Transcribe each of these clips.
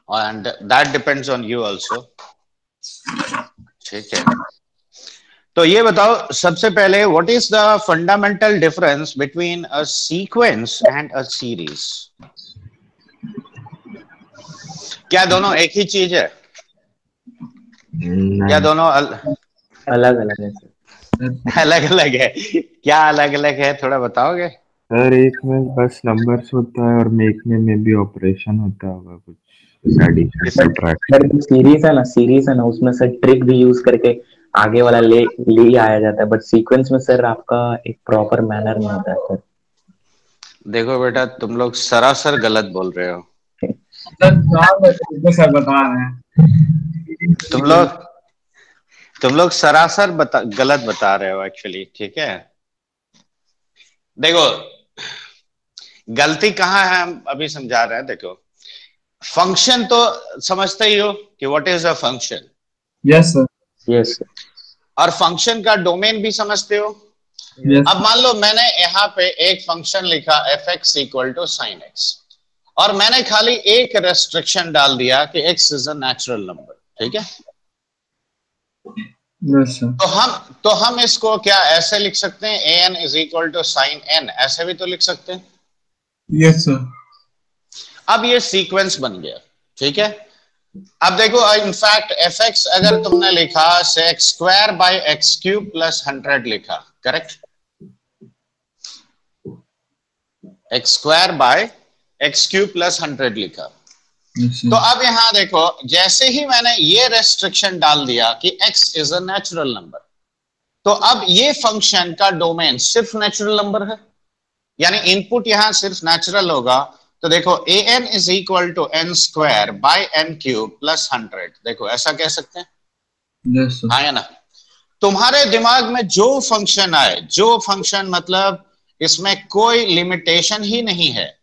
and that depends on you also. ठीक है, तो ये बताओ सबसे पहले, what is the fundamental difference between a sequence and a series? क्या दोनों एक ही चीज है? क्या दोनों अलग अलग है सर। अलग अलग है? क्या अलग अलग है, थोड़ा बताओगे? सर एक में बस नंबर्स होता है और मेक में भी ऑपरेशन होता होगा कुछ, एडिशन सब्ट्रैक्शन। सीरीज है ना, उसमें सर ट्रिक भी यूज करके आगे वाला ले आया जाता है, बट सीक्वेंस में सर आपका एक प्रॉपर मैनर नहीं होता है सर। देखो बेटा, तुम लोग सरासर गलत बोल रहे हो। सर बता रहे हैं तुम लोग सरासर गलत बता रहे हो एक्चुअली, ठीक है? देखो गलती कहाँ है, हम अभी समझा रहे हैं। देखो फंक्शन तो समझते ही हो कि what is a function? Yes sir. Yes sir. और फंक्शन का डोमेन भी समझते हो? yes. अब मान लो मैंने यहाँ पे एक फंक्शन लिखा f x equal to sine x, और मैंने खाली एक रेस्ट्रिक्शन डाल दिया कि x is a natural number, ठीक है? yes, तो हम इसको क्या ऐसे लिख सकते हैं, a n is equal to sine n, ऐसे भी तो लिख सकते हैं। Yes sir. अब ये सीक्वेंस बन गया, ठीक है? अब देखो इनफैक्ट एफ एक्स अगर तुमने लिखा से x square by x cube plus 100 लिखा, correct? X square by x cube plus 100 लिखा। तो अब यहां देखो, जैसे ही मैंने ये रेस्ट्रिक्शन डाल दिया कि x is a natural number, तो अब ये फंक्शन का डोमेन सिर्फ नेचुरल नंबर है, यानी इनपुट यहां सिर्फ नेचुरल होगा। तो देखो a n is equal to n square by n cube plus 100, देखो ऐसा कह सकते हैं। yes, हाँ या ना? तुम्हारे दिमाग में जो फंक्शन आए, जो फंक्शन मतलब इसमें कोई लिमिटेशन ही नहीं है।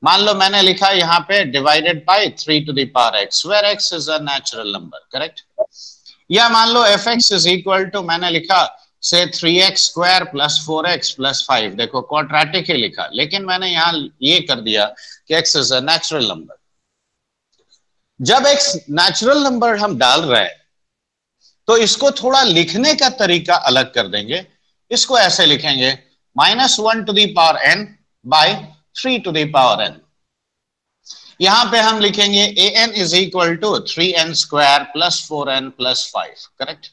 मान लो मैंने लिखा यहाँ पे divided by 3 to the power x, where x is a natural number, correct? या मान लो f x is equal to मैंने लिखा से 3x square plus 4x plus 5, देखो क्वाड्रेटिक ही लिखा, लेकिन मैंने यहाँ ये कर दिया कि x is a natural number. जब x नेचुरल नंबर हम डाल रहे हैं तो इसको थोड़ा लिखने का तरीका अलग कर देंगे। इसको ऐसे लिखेंगे -1 to the power n by 3 to the power n। यहां पे हम लिखेंगे a n is equal to 3n square plus 4n plus 5, correct?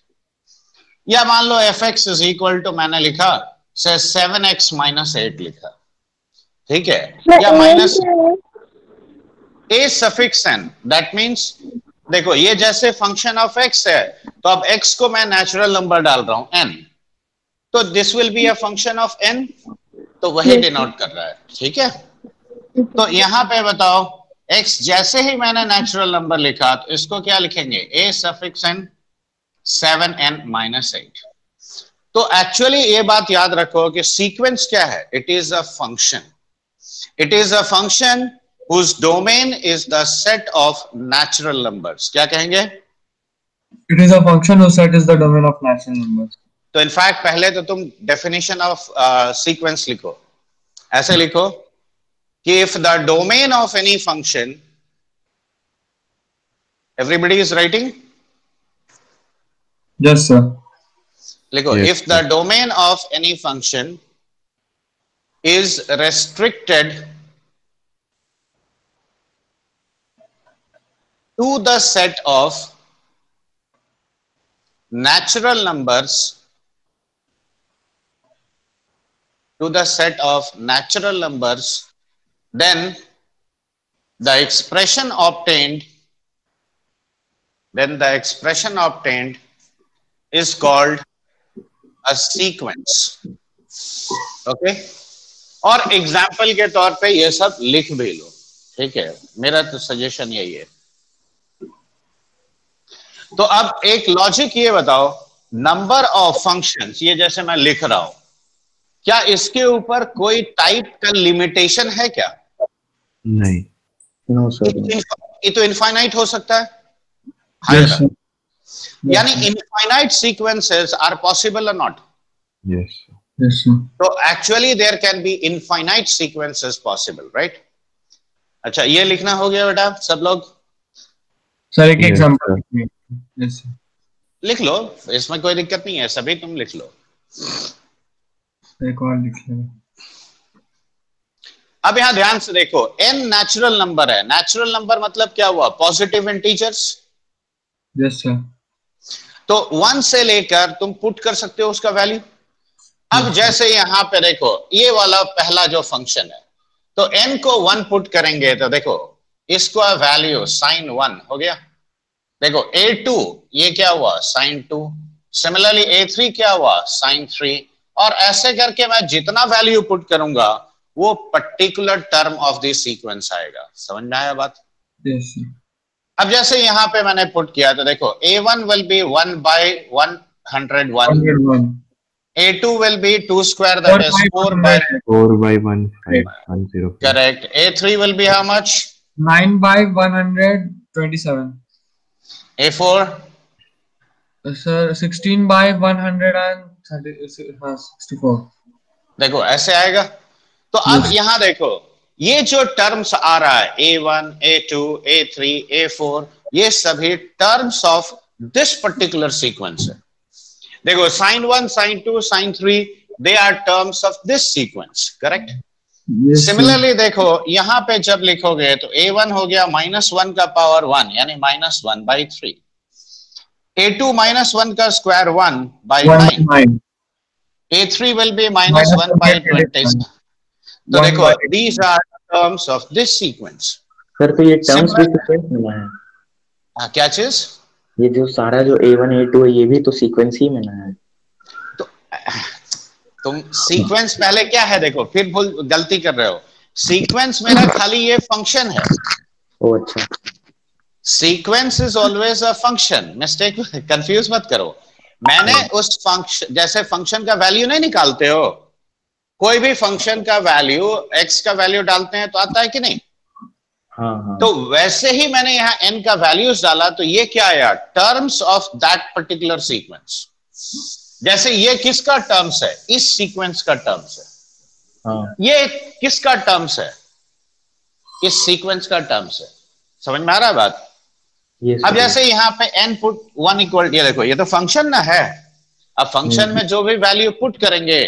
या मान लो f x is equal to मैंने लिखा से 7x माइनस 8 लिखा, ठीक है? या minus a suffix n, that means देखो ये जैसे फंक्शन ऑफ x है, तो अब x को मैं नेचुरल नंबर डाल रहा हूं n, तो this will be a function of n, तो वही डिनोट कर रहा है, ठीक है? तो यहां पे बताओ x जैसे ही मैंने नेचुरल नंबर लिखा, तो इसको क्या लिखेंगे, a suffix n 7n minus 8। तो एक्चुअली ये बात याद रखो कि सीक्वेंस क्या है, it is a function, it is a function whose domain is the set of natural numbers। क्या कहेंगे? It is a function whose set is the domain of natural numbers। तो इनफैक्ट पहले तो तुम डेफिनेशन ऑफ सीक्वेंस लिखो, ऐसे लिखो कि if the domain of any function, everybody is writing? Yes sir। लिखो yes, if the domain of any function is restricted to the set of natural numbers, to the set of natural numbers, then the expression obtained is called a sequence। Okay? और example के तौर पे ये सब लिख भी लो, ठीक है? मेरा तो सजेशन यही है। तो अब एक लॉजिक ये बताओ, नंबर ऑफ फंक्शंस, ये जैसे मैं लिख रहा हूं, क्या इसके ऊपर कोई टाइप का लिमिटेशन है क्या? नहीं। No sir. ये तो इनफाइनाइट हो सकता है। Yes sir। यानी इनफाइनाइट सीक्वेंसेस आर पॉसिबल और नॉट? Yes Yes sir। तो actually there can be infinite sequences possible, right? अच्छा, ये लिखना हो गया बेटा सब लोग? सर एक एग्जांपल लिख लो, इसमें कोई दिक्कत नहीं है, सभी तुम लिख लो। एक और लिख लो। अब यहां ध्यान से देखो, n नेचुरल नंबर है। नेचुरल नंबर मतलब क्या हुआ? Positive integers. Yes sir. तो 1 से लेकर तुम पुट कर सकते हो उसका वैल्यू। अब जैसे यहां पे देखो, ये वाला पहला जो फंक्शन है, तो n को 1 पुट करेंगे तो देखो इसका वैल्यू sin 1 हो गया। देखो a2 ये क्या हुआ? sin 2। सिमिलरली a3 क्या हुआ? sin 3। और ऐसे करके मैं जितना वैल्यू पुट करूंगा वो particular term of the sequence आएगा। समझ में आया बात? Yes sir. अब जैसे यहां पे मैंने पुट किया तो देखो a1 will be 1 by 101, a2 will be 2 square, that is 4 by 4/1510. correct. a3 will be how much? 9 by 127. a4 sir 16 by 164. देखो ऐसे आएगा। तो अब यहां देखो ये जो टर्म्स आ रहा है a1, a2, a3, a4, ये सभी terms of this particular sequence है। देखो sin 1, sin 2, sin 3, they are terms of this sequence, correct? Similarly देखो यहां पे जब लिखोगे तो a1 हो गया -1 का पावर 1 यानी -1/3, a2 -1 का square 1 by 9, a3 will be -1/20. तो देखो these are terms of this sequence. Sir तो ये टर्म्स भी सीक्वेंस में है। हाँ क्या चीज? ये जो सारा जो a1 a2 है ये भी तो सीक्वेंस ही में ना है। तो तुम सीक्वेंस पहले क्या है देखो, फिर भूल गलती कर रहे हो। सीक्वेंस मेरा खाली ये फंक्शन है। ओ अच्छा। Sequence is always a function, mistake confuse मत करो। मैंने उस फंक्शन, जैसे फंक्शन का वैल्यू नहीं निकालते हो, कोई भी फंक्शन का वैल्यू x का वैल्यू डालते हैं तो आता है कि नहीं? हाँ। तो वैसे ही मैंने यहाँ n का वैल्यूज डाला तो ये क्या आया? Terms of that particular sequence. जैसे ये किसका टर्म्स है? इस सीक्वेंस का टर्म्स है। हाँ। ये किसका टर्म्स है? इस सीक्वेंस का टर्म्स है। समझ में आ रहा है बात? अब जैसे यहाँ पे n पुट 1 इक्वल, ये देखो ये तो फंक्शन ना है। अब फंक्शन में जो भी वैल्यू पुट करेंगे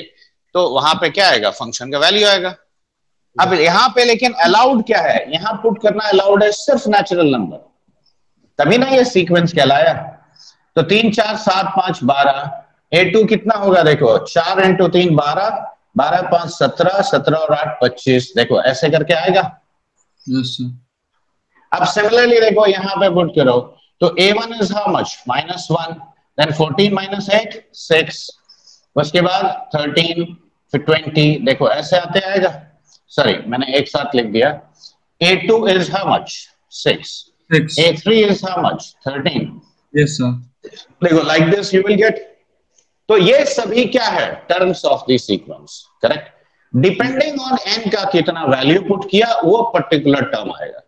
तो वहां पे क्या आएगा? फंक्शन का वैल्यू आएगा। अब यहां पे लेकिन अलाउड क्या है? यहां पुट करना अलाउड है सिर्फ नेचुरल नंबर, तभी ना ये सीक्वेंस कहलाया। तो 3 4 7 5 12, a2 कितना होगा? देखो 4 × 3 12, 12 5 17, 17 और 8 25। देखो ऐसे करके आएगा। अब सिमिलरली देखो यहां पे पुट करो तो a1 is how much? -1, then 14 - 8 6, उसके बाद 13, फिर 20। देखो ऐसे आते आएगा। सॉरी मैंने एक साथ लिख दिया। a2 is how much? 6. a3 is how much? 13. Yes sir. देखो like this you will get. तो ये सभी क्या है? Terms of the sequence, correct? Depending on n का कितना वैल्यू पुट किया वो पर्टिकुलर टर्म आएगा।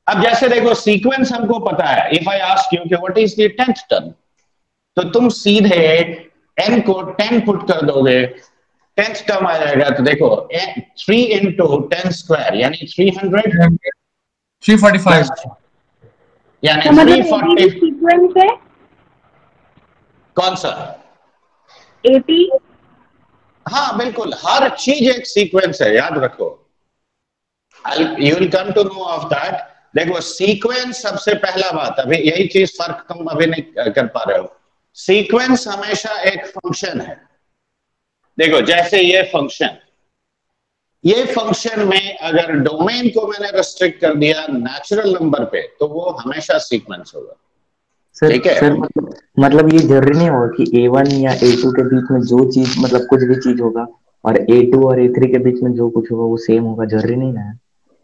अब जैसे देखो सीक्वेंस हमको पता है। इफ आई आस्क यू कि what is the 10th term, तो तुम सीधे n को 10 पुट कर दोगे, 10th टर्म आ जाएगा। तो देखो 3 × 10 स्क्वायर यानी 300, 345 यानी 340। सीक्वेंस है कौन सा? 80। हाँ बिल्कुल, हर चीज एक सीक्वेंस है, याद रखो। You will come to know of that. देखो सीक्वेंस सबसे पहला बात, अभी यही चीज फर्क तुम अभी नहीं कर पा रहे हो। सीक्वेंस हमेशा एक फंक्शन है। देखो जैसे ये फंक्शन में अगर डोमेन को मैंने रेस्ट्रिक्ट कर दिया नेचुरल नंबर पे तो वो हमेशा सीक्वेंस होगा। ठीक है? सर मतलब ये जरूरी नहीं होगा कि a1 या a2 के बीच में जो चीज मतलब कुछ भी चीज होगा और a2 और a3 के बीच में जो कुछ होगा वो सेम होगा, जरूरी नहीं ना?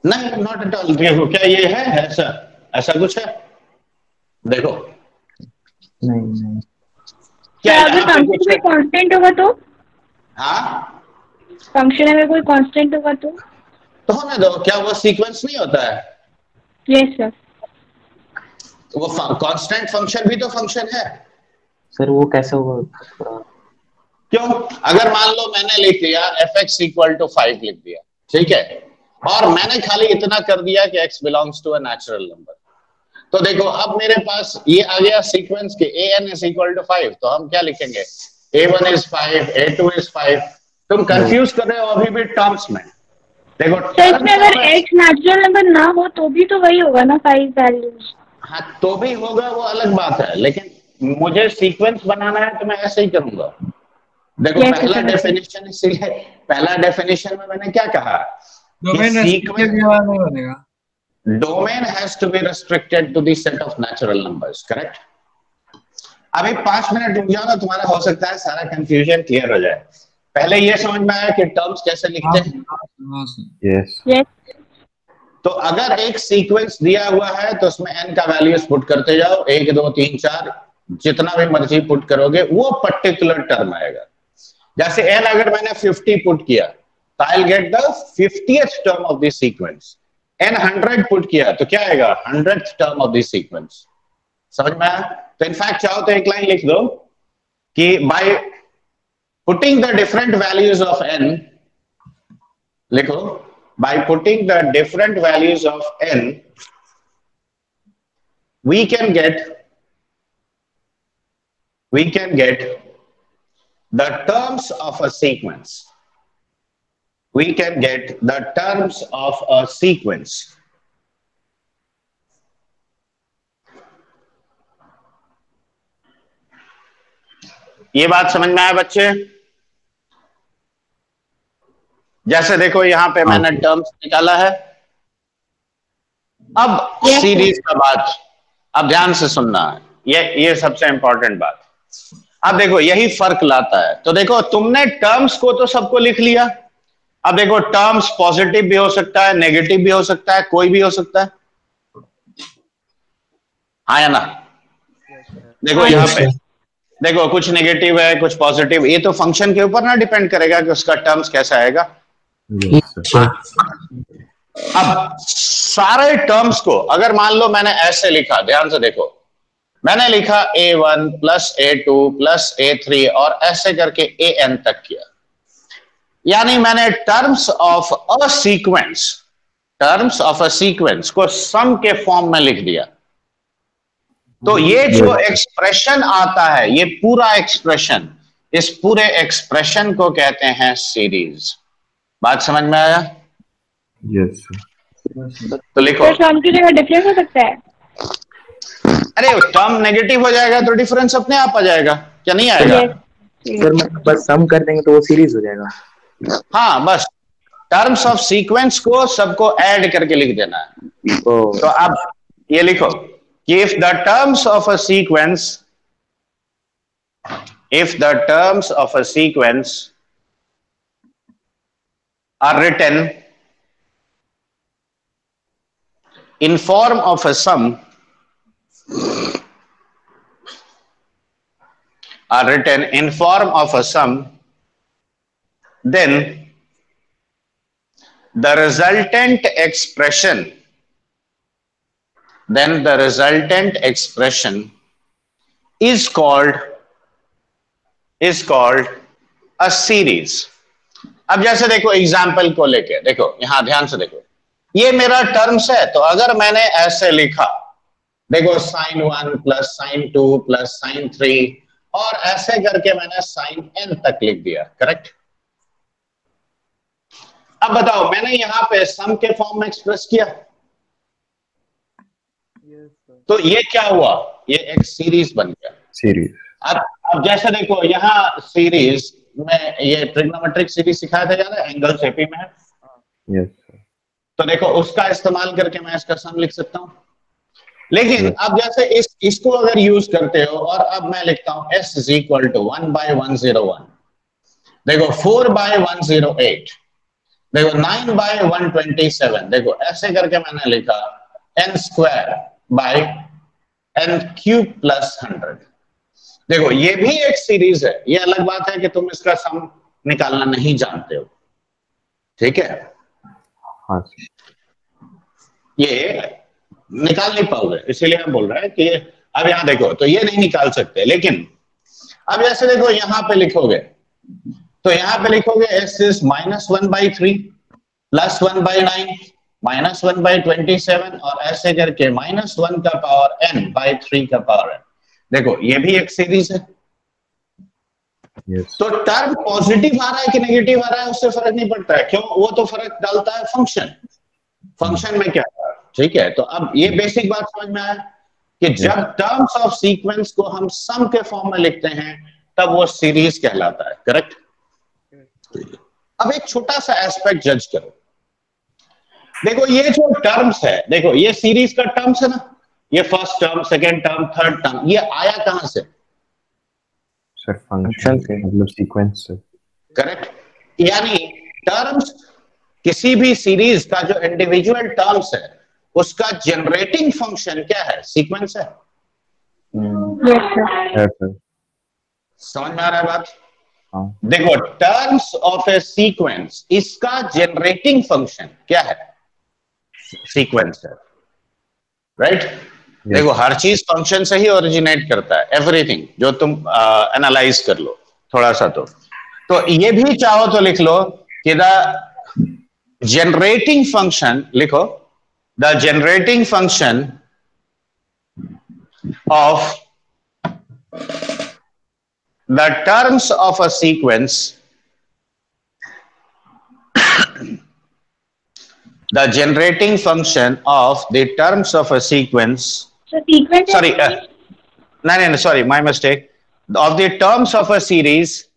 नहीं, नॉट एट ऑल। देखो क्या ये है ऐसा कुछ है? देखो नहीं। क्या अगर फंक्शन में कांस्टेंट होगा तो? हाँ, फंक्शन में कोई कांस्टेंट होगा तो होने दो। क्या वो सीक्वेंस नहीं होता है? Yes sir. वो कांस्टेंट फंक्शन भी तो फंक्शन है। सर वो कैसे होगा? क्यों? अगर मान लो मैंने लिख दिया fx = 5 लिख दिया, ठीक है, और मैंने खाली इतना कर दिया कि x belongs to a natural number, तो देखो अब मेरे पास ये आ गया सीक्वेंस के an is equal to 5, तो हम क्या लिखेंगे, a1 is 5, a2 is 5। तुम कंफ्यूज कर रहे हो अभी भी टर्म्स में। देखो तो इसमें अगर x नेचुरल नंबर ना हो तो भी तो वही होगा ना 5 वैल्यूज। हाँ तो भी होगा, वो अलग बात है, लेकिन मुझे सीक्वेंस बनाना है तो मैं ऐसे ही करूंगा। देखो Yes, पहला sir. डेफिनेशन, इसीलिए पहला डेफिनेशन में मैंने क्या कहा, डोमेन रेस्ट्रिक्टेड नहीं बनेगा। Domain has to be restricted to the set of natural numbers, correct. अभी 5 मिनट रुक जाओ ना, तुम्हारा हो सकता है सारा कंफ्यूजन क्लियर हो जाए। पहले ये समझ में आया कि टर्म्स कैसे लिखते हैं। यस यस तो अगर एक सीक्वेंस दिया हुआ है तो उसमें n का वैल्यूज पुट करते जाओ, 1 2 3 4 जितना भी मर्जी पुट करोगे वो पर्टिकुलर टर्म आएगा। जैसे n अगर मैंने 50 पुट किया तो I will get the 50th term of this sequence. n 100 put किया तो क्या आएगा, 100th term of this sequence. समझ में आया? तो इनफैक्ट चाहो तो एक लाइन लिख दो कि by putting the different values of n, लिखो by putting the different values of n we can get the terms of a sequence. We can get the terms of a sequence. ये बात समझ में आया बच्चे? जैसे देखो यहां पे मैंने टर्म्स निकाला है। अब सीरीज का बात, अब ध्यान से सुनना है, ये सबसे इंपॉर्टेंट बात। अब देखो यही फर्क लाता है। तो देखो तुमने टर्म्स को तो सबको लिख लिया। अब देखो टर्म्स पॉजिटिव भी हो सकता है, नेगेटिव भी हो सकता है, कोई भी हो सकता है, हाँ या ना? देखो यहाँ पे देखो कुछ नेगेटिव है कुछ पॉजिटिव, ये तो फंक्शन के ऊपर ना डिपेंड करेगा कि उसका टर्म्स कैसा आएगा। अब सारे टर्म्स को अगर मान लो मैंने ऐसे लिखा, ध्यान से देखो, मैंने लिखा a1 plus a2 plus a3 और ऐसे करके an तक किया, यानी मैंने टर्म्स ऑफ अ सीक्वेंस को सम के फॉर्म में लिख दिया। तो ये जो एक्सप्रेशन आता है, ये पूरा एक्सप्रेशन, इस पूरे एक्सप्रेशन को कहते हैं सीरीज। बात समझ में आया? यस तो लिखो तो टर्म की जगह डिफरेंस हो सकता है। अरे टर्म नेगेटिव हो जाएगा तो डिफरेंस अपने आप आ जाएगा, क्या नहीं आएगा? सर बस सम कर देंगे तो वो सीरीज हो जाएगा। हाँ बस टर्म्स ऑफ सीक्वेंस को सबको ऐड करके लिख देना है। तो अब ये लिखो कि if the terms of a sequence are written in form of a sum, then the resultant expression is called a series। अब जैसे देखो एग्जाम्पल को लेके देखो, यहां ध्यान से देखो, ये मेरा टर्म्स है। तो अगर मैंने ऐसे लिखा, देखो sin 1 plus sin 2 plus sin 3 और ऐसे करके मैंने sin n तक लिख दिया, करेक्ट। अब बताओ मैंने यहां पे सम के फॉर्म में एक्सप्रेस किया, तो ये क्या हुआ, ये एक सीरीज बन गया। सीरीज। अब जैसे देखो यहाँ सीरीज में ये ट्रिग्नोमेट्रिक सीरीज सिखाया था, याद है, एंगल्स एपी में है। यस तो देखो उसका इस्तेमाल करके मैं इसका सम लिख सकता हूँ। लेकिन अब जैसे इसको अगर यूज करते हो और अब मैं लिखता हूँ s इज इक्वल टू 1/101, देखो 4/108, देखो 9/127, देखो ऐसे करके मैंने लिखा n² प्लस 100। देखो ये भी एक सीरीज है। ये अलग बात है कि तुम इसका सम निकालना नहीं जानते हो, ठीक है? हाँ ये निकाल नहीं पाओगे, इसीलिए हम बोल रहे हैं कि अब यहां देखो तो ये नहीं निकाल सकते। लेकिन अब जैसे देखो यहां पे लिखोगे, तो यहां पे लिखोगे s इज -1/3 प्लस 1/9 -1/27 और ऐसे करके -1 का पावर n by 3 का पावर n। देखो ये भी एक सीरीज है। Yes. तो टर्म पॉजिटिव आ रहा है कि नेगेटिव आ रहा है उससे फर्क नहीं पड़ता है, क्यों? वो तो फर्क डालता है फंक्शन में क्या है। ठीक है, तो अब ये बेसिक बात समझ में आया कि जब टर्म्स ऑफ सीक्वेंस को हम सम के फॉर्म में लिखते हैं तब वो सीरीज कहलाता है। करेक्ट। अब एक छोटा सा एस्पेक्ट जज करो। देखो ये जो टर्म्स है, देखो ये सीरीज का टर्म्स है ना, ये first term, second term, third term, ये आया कहां से? सर फंक्शन से, मतलब सीक्वेंस से। करेक्ट। यानी टर्म्स, किसी भी सीरीज का जो इंडिविजुअल टर्म्स है उसका जनरेटिंग फंक्शन क्या है? सीक्वेंस है। समझ में आ रहा है बात? हाँ। देखो टर्म्स ऑफ ए सीक्वेंस, इसका जनरेटिंग फंक्शन क्या है? सीक्वेंस है। राइट। देखो हर चीज फंक्शन से ही ओरिजिनेट करता है, एवरीथिंग जो तुम एनालाइज कर लो थोड़ा सा। तो ये भी चाहो तो लिख लो कि द जनरेटिंग फंक्शन, लिखो the generating function of the terms of a sequence, the generating function of the terms of a sequence, sorry, no, sorry, my mistake, of the terms of a series,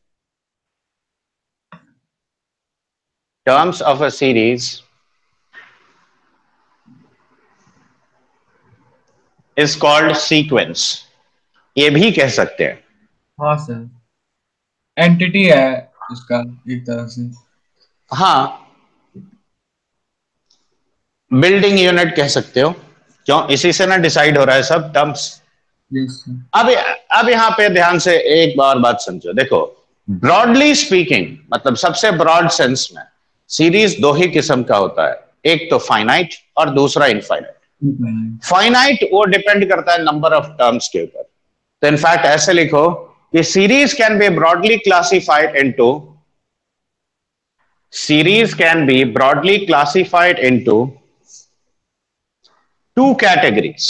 is called sequence। ये भी कह सकते हैं। हाँ sir, entity है इसका एक तरह से। हाँ, बिल्डिंग यूनिट कह सकते हो, क्यों? इसी से ना डिसाइड हो रहा है सब टर्म्स। अब यहाँ पे ध्यान से एक बार बात समझो। देखो ब्रॉडली स्पीकिंग, मतलब सबसे ब्रॉड सेंस में सीरीज दो ही किस्म का होता है, एक तो फाइनाइट और दूसरा इनफाइनाइट। फाइनाइट वो डिपेंड करता है नंबर ऑफ टर्म्स के ऊपर। तो इनफैक्ट ऐसे लिखो कि series can be broadly classified into two categories.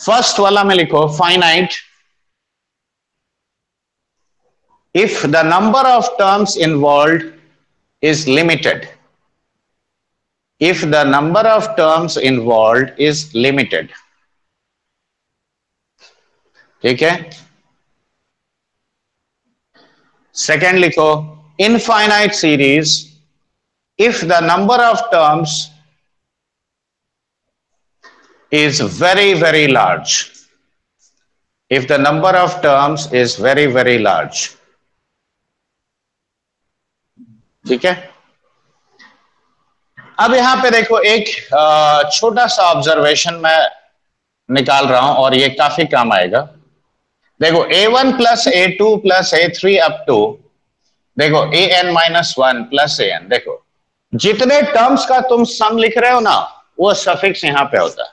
First वाला में लिखो finite if the number of terms involved is limited, ठीक है। सेकेंड लिखो infinite series if the number of terms is very very large, ठीक है। अब यहां पे देखो एक छोटा सा ऑब्जर्वेशन मैं निकाल रहा हूं और ये काफी काम आएगा। देखो a1 plus a2 plus a3 up to देखो an-1 प्लस an, देखो जितने टर्म्स का तुम सम लिख रहे हो ना वो सफिक्स यहां पे होता है।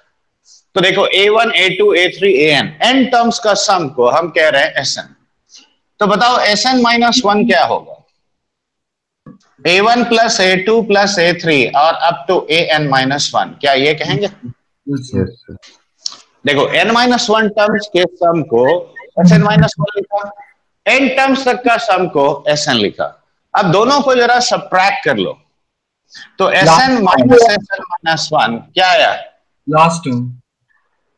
तो देखो a1 a2 a3 an, n terms का सम को हम कह रहे हैं sn। तो बताओ sn-1 क्या होगा? a1 plus a2 plus a3 और अप टू an-1, क्या ये कहेंगे? देखो n-1 टर्म्स के सम को sn-1 लिखा, n टर्म्स तक का सम को sn लिखा। अब दोनों को जरा सबट्रैक्ट कर लो तो sn-1 क्या आया? लास्ट टर्म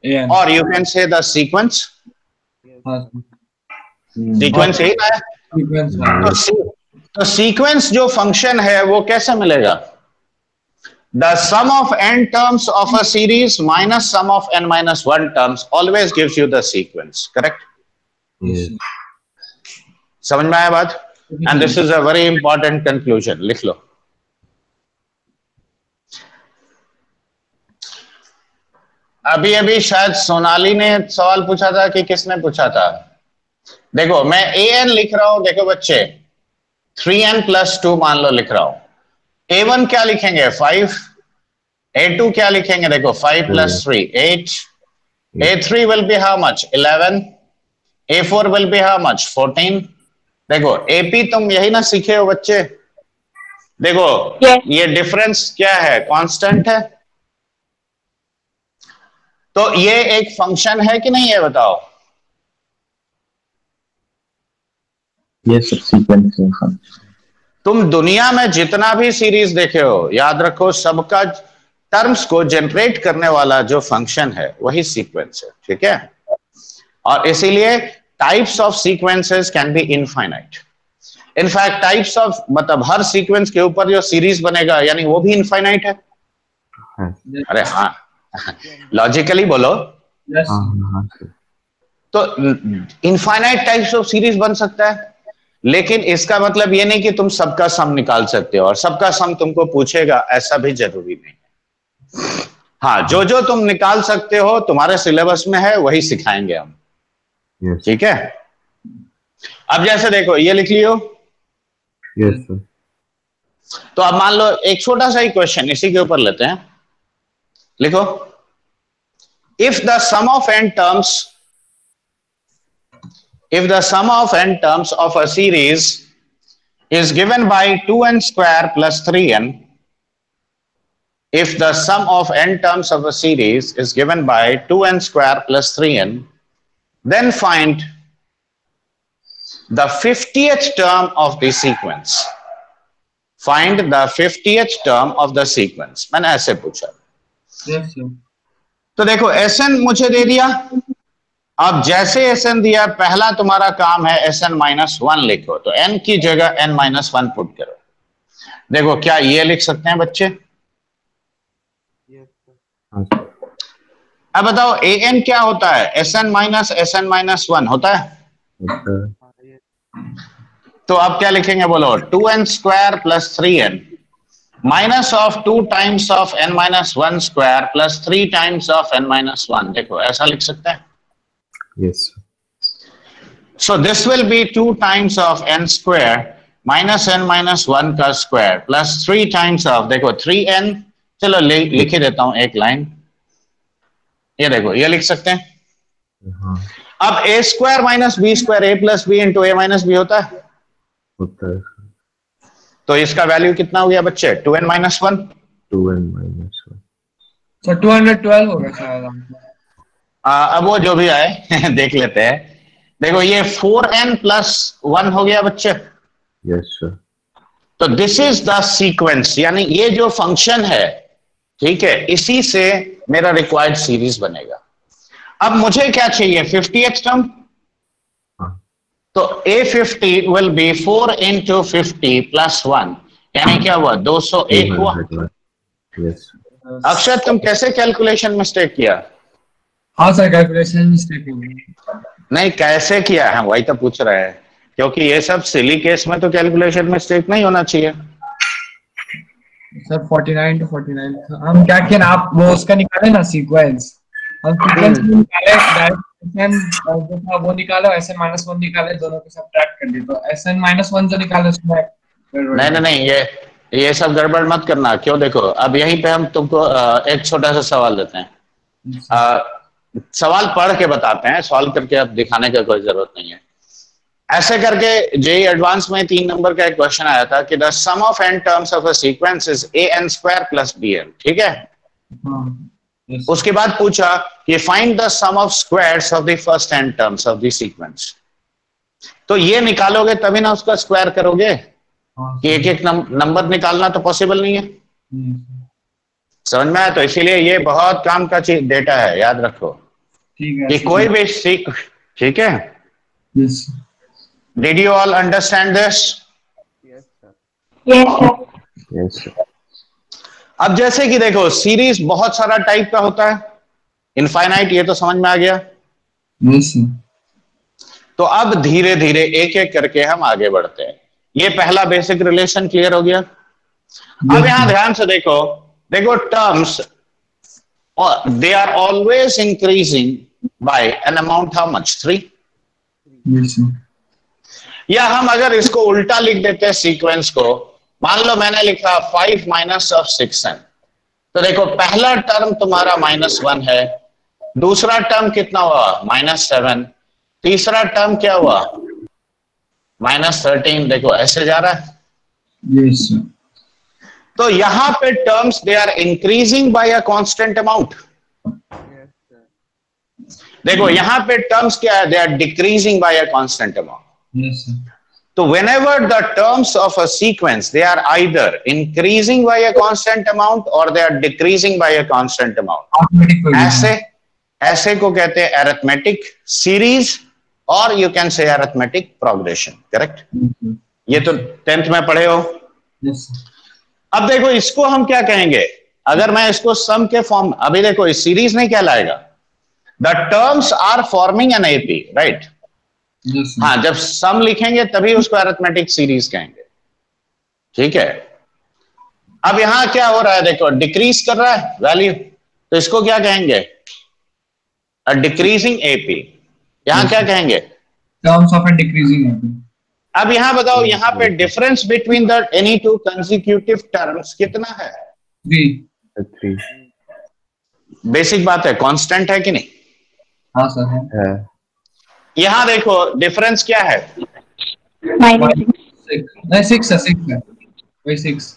an, और you can say the sequence यही आया। तो सीक्वेंस जो फंक्शन है वो कैसे मिलेगा? The sum of n terms of a series minus sum of n-1 terms always gives you the sequence. Correct? समझ में आया बात? And this is a very important conclusion, लिख लो। अभी अभी शायद सोनाली ने सवाल पूछा था कि किसने पूछा था? देखो मैं an लिख रहा हूं, देखो बच्चे 3n प्लस 2 मान लो लिख रहा हूं। a1 क्या लिखेंगे? 5, A2 क्या लिखेंगे? देखो 5 plus 3 8. A3 will be how much? 11. A4 will be how much? 14. देखो AP तुम यही ना सीखे हो बच्चे। देखो ये डिफरेंस क्या है? कांस्टेंट है। तो ये एक फंक्शन है कि नहीं है बताओ? ये सब सीक्वेंस है। तुम दुनिया में जितना भी सीरीज देखे हो, याद रखो सबका टर्म्स को जनरेट करने वाला जो फंक्शन है वही सीक्वेंस है, ठीक है? और इसीलिए types of sequences can be infinite. In fact types of मतलब हर सीक्वेंस के ऊपर जो सीरीज बनेगा यानी वो भी इनफाइनाइट है। अरे हाँ, लॉजिकली बोलो। तो इनफाइनाइट टाइप्स ऑफ सीरीज बन सकता है, लेकिन इसका मतलब ये नहीं कि तुम सबका सम निकाल सकते हो और सबका सम तुमको पूछेगा, ऐसा भी जरूरी नहीं है। हाँ, जो जो तुम निकाल सकते हो तुम्हारे सिलेबस में है वही सिखाएंगे हम, ठीक है? अब जैसे देखो ये लिख लियो। Yes sir. तो अब मान लो एक छोटा सा ही क्वेश्चन इसी के ऊपर लेते हैं। लिखो, if the sum of n terms if the sum of n terms of a series is given by 2n square plus 3n, if the sum of n terms of a series is given by 2n square plus 3n, then find the 50th term of the sequence. Find the 50th term of the sequence. मैंने ऐसे पूछा। Yes, sir. तो देखो Sn मुझे दे दिया। अब जैसे Sn दिया, पहला तुम्हारा काम है Sn-1 लिखो, तो n की जगह n-1 पुट करो। देखो क्या ये लिख सकते हैं बच्चे? अब बताओ an क्या होता है? Sn-1 होता है। तो अब क्या लिखेंगे बोलो? 2n square plus 3n minus of 2 times of n-1 square plus 3 times of n-1। देखो ऐसा लिख सकते हैं। Yes. So this will be 2 times of n square minus n-1 का स्क्वायर प्लस 3 times of, देखो 3n, चलो लिख ही देता हूं एक लाइन। ये देखो ये लिख सकते हैं। अब a square minus b square a plus b into a minus b होता है। तो इसका वैल्यू कितना हो गया बच्चे? 2n-1। 2n-1। So 212 होगा शायद। अब वो जो भी आए देख लेते हैं। देखो ये 4n प्लस 1 हो गया बच्चे। Yes sir. तो दिस इज द सीक्वेंस, यानी ये जो फंक्शन है, ठीक है, इसी से मेरा रिक्वायर्ड सीरीज बनेगा। अब मुझे क्या चाहिए? 50th term. तो A50 will be 4 into 50 plus 1, यानी क्या हुआ? 201 हुआ। यस। अक्षर तुम कैसे कैलकुलेशन मिस्टेक किया? हाँ सर, कैलकुलेशन मिस्टेक हो गई। नहीं कैसे किया है वही तो पूछ रहा है, क्योंकि ये सब सिली केस में तो कैलकुलेशन मिस्टेक नहीं होना चाहिए। सर 49 to 49 हम क्या किया ना, आप वो उसका निकाले ना सीक्वेंस, हम सीक्वेंस निकाले डायरेक्ट जो था वो निकालो, Sn-1 निकाले, दोनों को सब्ट्रैक्ट कर दिया, तो Sn-1 जो निकाले उसमें नहीं ये सब गड़बड़ मत करना। क्यों? देखो अब यहीं पे हम तुमको एक छोटा सा सवाल देते हैं। सवाल पढ़ के बताते हैं, सॉल्व करके अब दिखाने का कोई जरूरत नहीं है। ऐसे करके जेईई एडवांस में 3 नंबर का एक क्वेश्चन आया था कि the sum of n terms of a sequence is an square plus bn, ठीक है? उसके बाद पूछा कि find the sum of squares of the first n terms of the sequence. तो ये निकालोगे तभी ना उसका स्क्वायर करोगे, कि एक एक नंबर निकालना तो पॉसिबल नहीं है। समझ में आया? तो इसीलिए ये बहुत काम का डेटा है, याद रखो कि कोई भी सीख, ठीक है? Did you all understand this? Yes, sir. Yes sir. अब जैसे कि देखो सीरीज बहुत सारा टाइप का होता है, इनफाइनाइट, ये तो समझ में आ गया। yes, तो अब धीरे धीरे एक एक करके हम आगे बढ़ते हैं। ये पहला बेसिक रिलेशन क्लियर हो गया। अब यहां ध्यान से देखो terms they are always increasing by an amount how much? 3। yes, या हम अगर इसको उल्टा लिख देते हैं सीक्वेंस को, मान लो मैंने लिखा 5 minus of 6n, तो देखो पहला टर्म तुम्हारा -1 है, दूसरा टर्म कितना हुआ -7, तीसरा टर्म क्या हुआ -13। देखो ऐसे जा रहा है। Yes sir. तो यहां पे terms they are increasing by a constant amount. देखो यहां पे टर्म्स क्या है, they are decreasing by a constant amount. Yes sir. तो whenever the terms of a sequence they are either increasing by a constant amount or they are decreasing by a constant amount, ऐसे को कहते हैं arithmetic series और you can say arithmetic progression, correct? ये तो 10th में पढ़े हो। yes, अब देखो इसको हम क्या कहेंगे, अगर मैं इसको सम के फॉर्म, अभी देखो इस सीरीज नहीं कहलाएगा, the terms are forming an AP, right? हाँ, जब सम लिखेंगे तभी उसको अरिथमेटिक सीरीज कहेंगे, ठीक है। अब यहां क्या हो रहा है, देखो डिक्रीज कर रहा है वैल्यू, तो इसको क्या कहेंगे, अ डिक्रीजिंग एपी। यहां क्या कहेंगे, terms of A decreasing AP. अब यहां बताओ, यहां पे difference between the any two consecutive terms कितना है, 3। बेसिक बात है, कांस्टेंट है कि नहीं? हाँ सर है। यहां देखो डिफरेंस क्या है, -6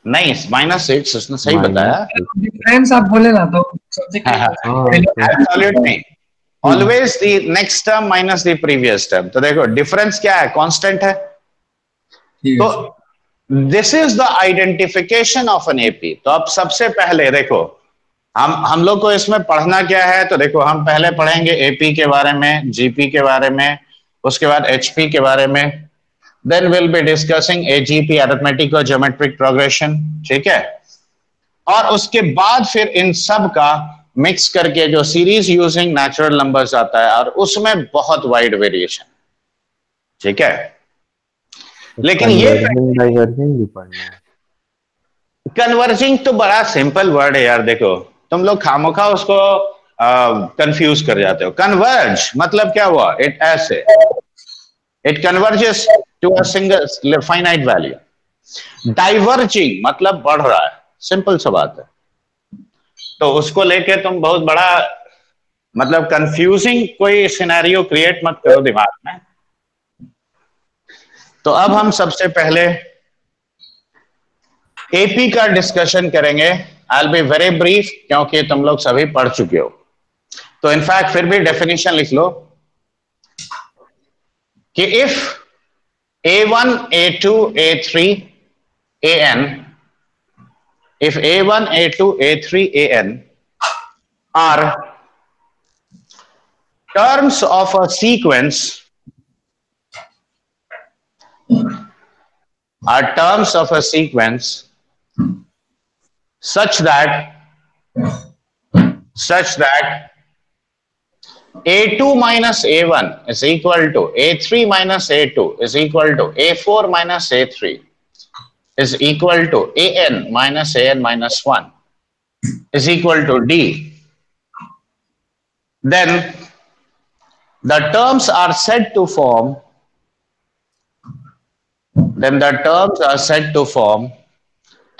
नहीं -6, उसने सही बताया। डिफरेंस आप बोले ना तो एब्सोल्यूट नहीं, always the next term minus the previous term. तो देखो डिफरेंस क्या है, कांस्टेंट है। तो this is the identification of N AP. तो अब सबसे पहले देखो हम लोग को इसमें पढ़ना क्या है, तो देखो हम पहले पढ़ेंगे एपी के बारे में, जीपी के बारे में, उसके बाद एचपी के बारे में, then will be discussing AGP, arithmetic और ज्योमेट्रिक प्रोग्रेशन, ठीक है। और उसके बाद फिर इन सब का मिक्स करके जो सीरीज यूजिंग नेचुरल नंबर्स आता है, और उसमें बहुत वाइड वेरिएशन, ठीक है। लेकिन ये कन्वर्जिंग तो बड़ा सिंपल वर्ड है यार, देखो तुम लोग खामोखा उसको कंफ्यूज कर जाते हो। कन्वर्ज मतलब क्या हुआ, इट ऐसे, it converges to a single finite value. Diverging मतलब बढ़ रहा है, सिंपल सा बात है। तो उसको लेके तुम बहुत बड़ा मतलब कंफ्यूजिंग कोई सिनेरियो क्रिएट मत करो दिमाग में। तो अब हम सबसे पहले एपी का डिस्कशन करेंगे। I will be very brief क्योंकि तुम लोग सभी पढ़ चुके हो। तो इनफैक्ट फिर भी डेफिनेशन लिख लो कि if A1, A2, A3, AN, if A1, A2, A3, AN are terms of a sequence, such that A2 minus A1 is equal to A3 minus A2 is equal to A4 minus A3 is equal to AN minus 1 is equal to D, then the terms are said to form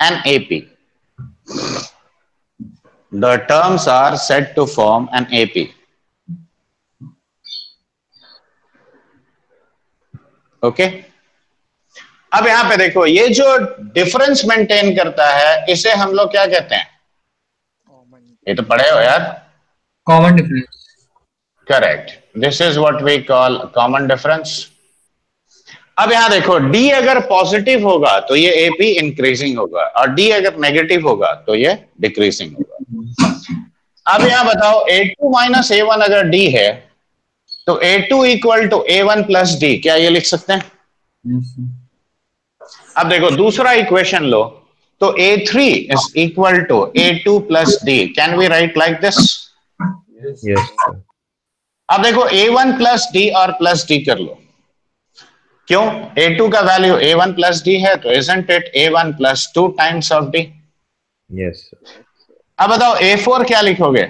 an AP. The terms are said to form an AP. Okay अब यहां पे देखो, ये जो difference maintain करता है इसे हम लोग क्या कहते हैं, ये तो पढ़े हो यार, common difference. Correct, this is what we call common difference. अब यहां देखो, डी अगर पॉजिटिव होगा तो ये एपी इंक्रीजिंग होगा, और डी अगर नेगेटिव होगा तो ये डिक्रीजिंग होगा। अब यहां बताओ, A2 माइनस A1 अगर डी है तो A2 equal to A1 plus D, क्या ये लिख सकते हैं? अब देखो दूसरा इक्वेशन लो, तो A3 is equal to A2 plus d, can we write like this? Yes. अब देखो A1 प्लस डी और प्लस डी कर लो, क्यों? A2 का वैल्यू A1 प्लस डी है, तो isn't it A1 plus 2 times of D? Yes. अब बताओ A4 क्या लिखोगे?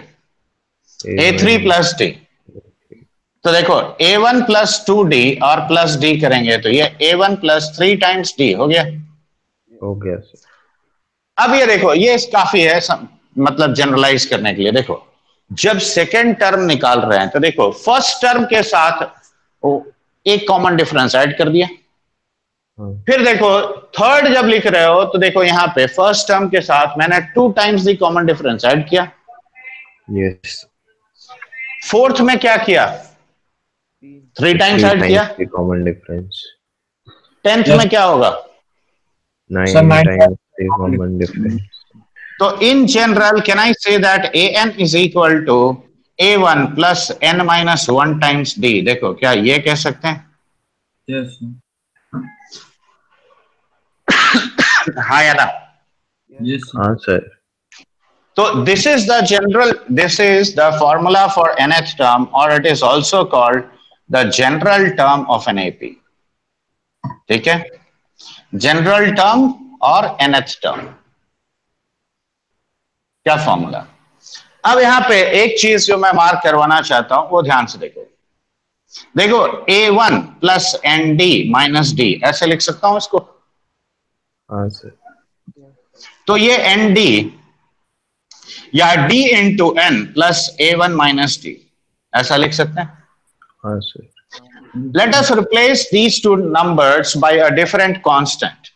A3 plus D. तो देखो A1 प्लस 2D और प्लस D करेंगे तो ये A1 प्लस 3 टाइम्स D हो गया। अब ये देखो, ये काफी है मतलब जनरलाइज करने के लिए। देखो जब सेकेंड टर्म निकाल रहे हैं तो देखो फर्स्ट टर्म के साथ एक कॉमन डिफरेंस ऐड कर दिया, फिर देखो थर्ड जब लिख रहे हो तो देखो यहां पे फर्स्ट टर्म के साथ मैंने 2 times the common difference add किया। यस। फोर्थ में क्या किया? 3 टाइम्स ऐड किया कॉमन डिफरेंस। 10th में क्या होगा? 9 टाइम्स कॉमन डिफरेंस। तो in general can I say that an is equal to a1 plus n minus 1 times d? देखो क्या ये कह सकते हैं? यस हाँ या ना? यस हाँ sir. So this is the general, this is the formula for nth term, or it is also called the general term of an AP. ठीक है, general term और nth term क्या फॉर्मूला? अब यहां पे एक चीज जो मैं मार्क करवाना चाहता हूं वो ध्यान से देखो। देखो a1 plus nd minus d ऐसे लिख सकता हूं इसको? हाँ सर। तो ये nd या d into n plus a1 minus d ऐसा लिख सकते हैं? हाँ sir. Let us replace these two numbers by a different constant.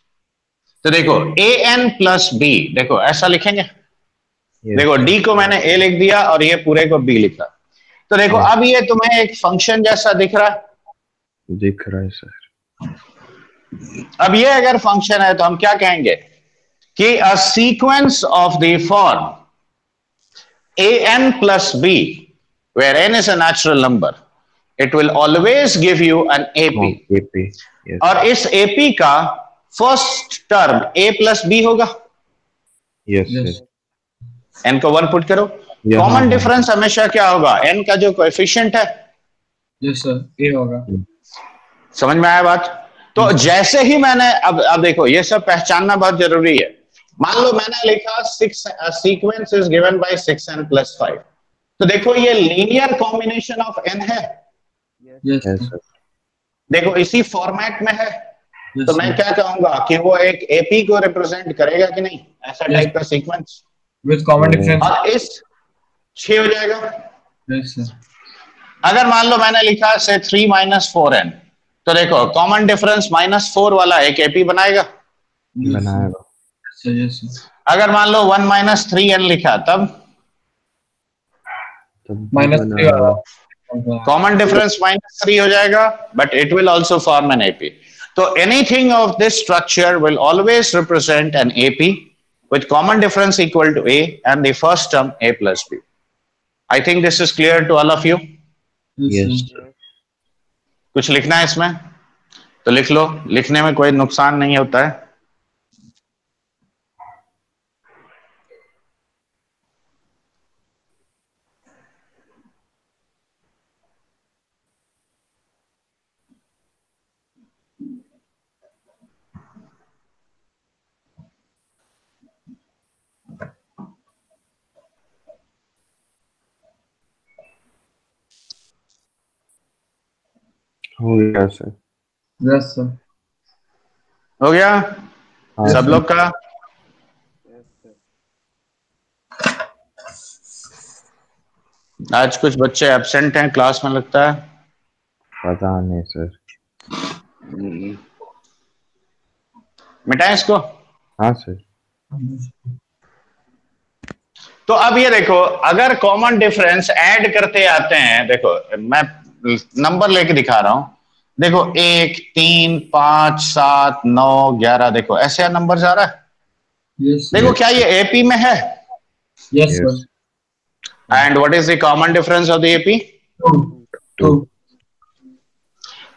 तो देखो an प्लस b, देखो ऐसा लिखेंगे। देखो d को मैंने a लिख दिया और ये पूरे को b लिखा। तो देखो अब ये तुम्हें एक फंक्शन जैसा दिख रहा है? दिख रहा है सर। अब ये अगर फंक्शन है तो हम क्या कहेंगे कि a sequence of the form an plus b, where n is a natural number, it will always give you an AP. AP, yes. और इस AP का first term a plus b होगा। Yes sir. n को 1 put करो, common difference हमेशा क्या होगा? n का जो कोएफिशिएंट है, यस सर, a होगा। समझ में आया बात? तो जैसे ही मैंने अब देखो ये सब पहचानना बहुत जरूरी है। मान लो मैंने लिखा 6 sequence is given by 6n plus 5, तो देखो ये लीनियर कॉम्बिनेशन ऑफ n है। Yes sir. देखो इसी फॉर्मेट में है, Yes, तो मैं क्या कहूंगा कि वो एक एपी को रिप्रेजेंट करेगा कि नहीं, ऐसा Yes. टाइप का सीक्वेंस विद कॉमन डिफरेंस। और इस 6 हो जाएगा। Yes sir. अगर मान लो मैंने लिखा से 3 माइनस 4n, तो देखो कॉमन डिफरेंस -4 वाला एक एपी बनाएगा। बनाएगा। Yes sir. अगर मान लो 1 माइनस 3n लिखा तब -3 कॉमन डिफरेंस -3 हो जाएगा, but it will also form an AP. तो anything of this structure will always represent an AP with common difference equal to a and the first term a plus b. I think this is clear to all of you. Yes. कुछ लिखना है इसमें तो लिख लो, लिखने में कोई नुकसान नहीं होता है। हो गया सर। Yes sir. हो गया सब लोग का? आज कुछ बच्चे एब्सेंट हैं क्लास में लगता है। पता नहीं सर। मिटाएं इसको? हाँ सर। तो अब ये देखो, अगर कॉमन डिफरेंस ऐड करते आते हैं, देखो मैं नंबर लेके दिखा रहा हूं, देखो 1 3 5 7 9 11, देखो ऐसे नंबर जा रहा है। यस। देखो क्या ये एपी में है? Yes sir. And what is the common difference of the AP? 2।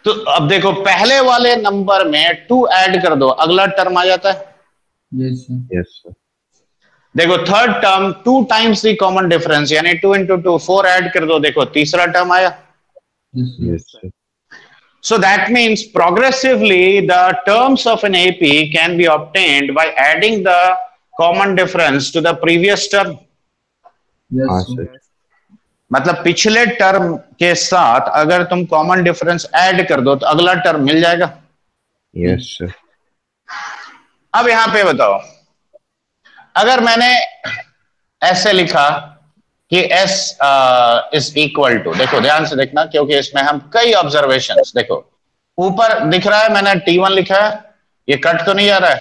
तो अब देखो पहले वाले नंबर में 2 ऐड कर दो, अगला टर्म आ जाता है। Yes sir. Yes sir. देखो third term 2 times the common difference, यानी 2 into 2 4 ऐड कर दो, देखो तीसरा टर्म आया। Yes sir. So that means progressively the terms of an AP can be obtained by adding the common difference to the previous term. हाँ yes sir. मतलब पिछले term के साथ अगर तुम कॉमन डिफरेंस ऐड कर दो तो अगला टर्म मिल जाएगा। Yes sir. अब यहां पे बताओ, अगर मैंने ऐसे लिखा कि s इज इक्वल टू, देखो ध्यान से देखना क्योंकि इसमें हम कई ऑब्जर्वेशंस, देखो ऊपर दिख रहा है मैंने T1 लिखा है, ये कट तो नहीं आ रहा है?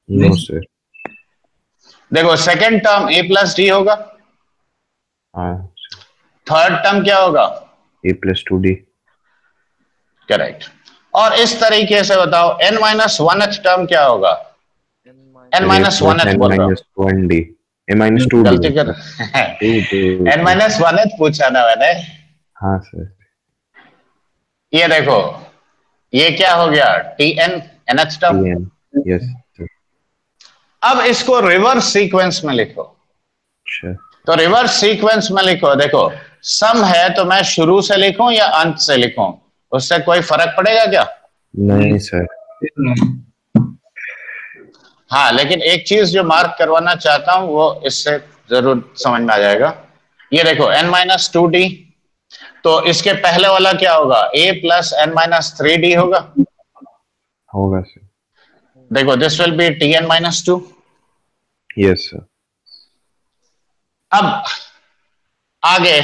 No sir. देखो second term a plus D होगा, हाँ। थर्ड टर्म क्या होगा? a plus 2d। करेक्ट। और इस तरीके से बताओ n माइनस 1th टर्म क्या होगा? n माइनस 1th बोल रहा हूं, 1d, a माइनस 2d। गलती कर n माइनस 1th पूछा ना मैंने। हाँ सर। ये देखो ये क्या हो गया? tn nth term. Yes sir. अब इसको रिवर्स सीक्वेंस में लिखो। अच्छा। तो रिवर्स सीक्वेंस में लिखो, देखो सम है तो मैं शुरू से लिखूं या अंत से लिखूं, उससे कोई फर्क पड़ेगा क्या? नहीं सर। हाँ, लेकिन एक चीज जो मार्क करवाना चाहता हूं वो इससे जरूर समझ में आ जाएगा। ये देखो n माइनस 2d, तो इसके पहले वाला क्या होगा? a plus n minus 3d होगा। होगा सर। देखो this will be tn minus 2। Yes sir. अब आगे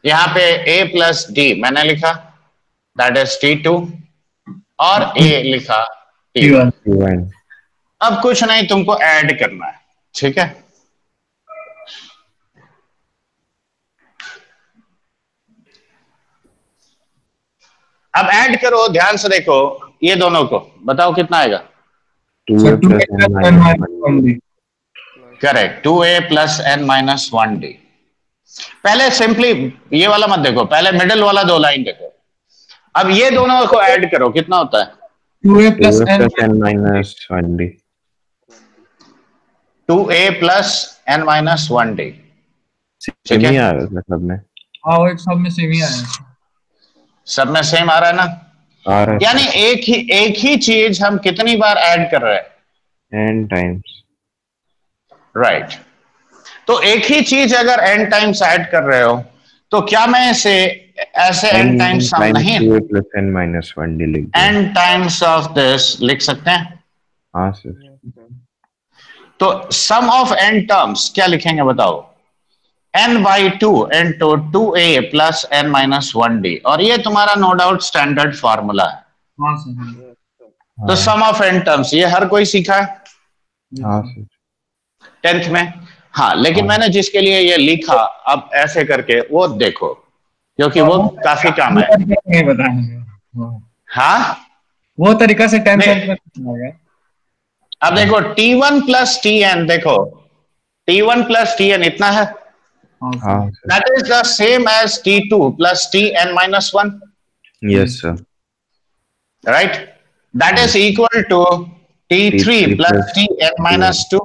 यहां पे a प्लस d मैंने लिखा, दैट इज t2, और a लिखा t1। अब कुछ नहीं, तुमको ऐड करना है, ठीक है? अब ऐड करो, ध्यान से देखो ये दोनों को, बताओ कितना आएगा? 2a plus n minus 1d। Correct, 2a plus n minus 1d। पहले सिंपली ये वाला मत देखो, पहले मिडिल वाला 2 लाइन देखो। अब ये दोनों को ऐड करो, कितना होता है? 2a plus n minus 1d। 2a plus n minus 1d। Same ही आ रहा है सब में। हाँ, वो एक सब में सेम ही आया। सब में सेम आ रहा है ना? आ रहा है। यानी एक ही चीज हम कितनी बार ऐड कर रहे हैं? n times. राइट। तो एक ही चीज अगर n टाइम्स ऐड कर रहे हो तो क्या मैं इसे ऐसे n टाइम्स सम नहीं, 2a plus n minus 1d लिख दूं? n टाइम्स ऑफ दिस लिख सकते हैं? हाँ सर। तो सम ऑफ n टर्म्स क्या लिखेंगे बताओ? n by 2 into 2a plus n minus 1d, और ये तुम्हारा नो डाउट स्टैंडर्ड फॉर्मूला है। हाँ सर। तो सम ऑफ n टर्म्स ये हर कोई सीखा है हाँ सर। 10th में। हाँ, लेकिन मैंने जिसके लिए ये लिखा अब ऐसे करके वो देखो, क्योंकि वो काफी काम है। नहीं बताएंगे। हाँ, वो तरीका से 10 सेंट में बताएंगे। अब देखो t1 प्लस tn, देखो t1 प्लस tn इतना है, हाँ sir. That is the same as t2 plus tn minus 1, yes sir. Right? That is equal to t3 plus tn minus 2।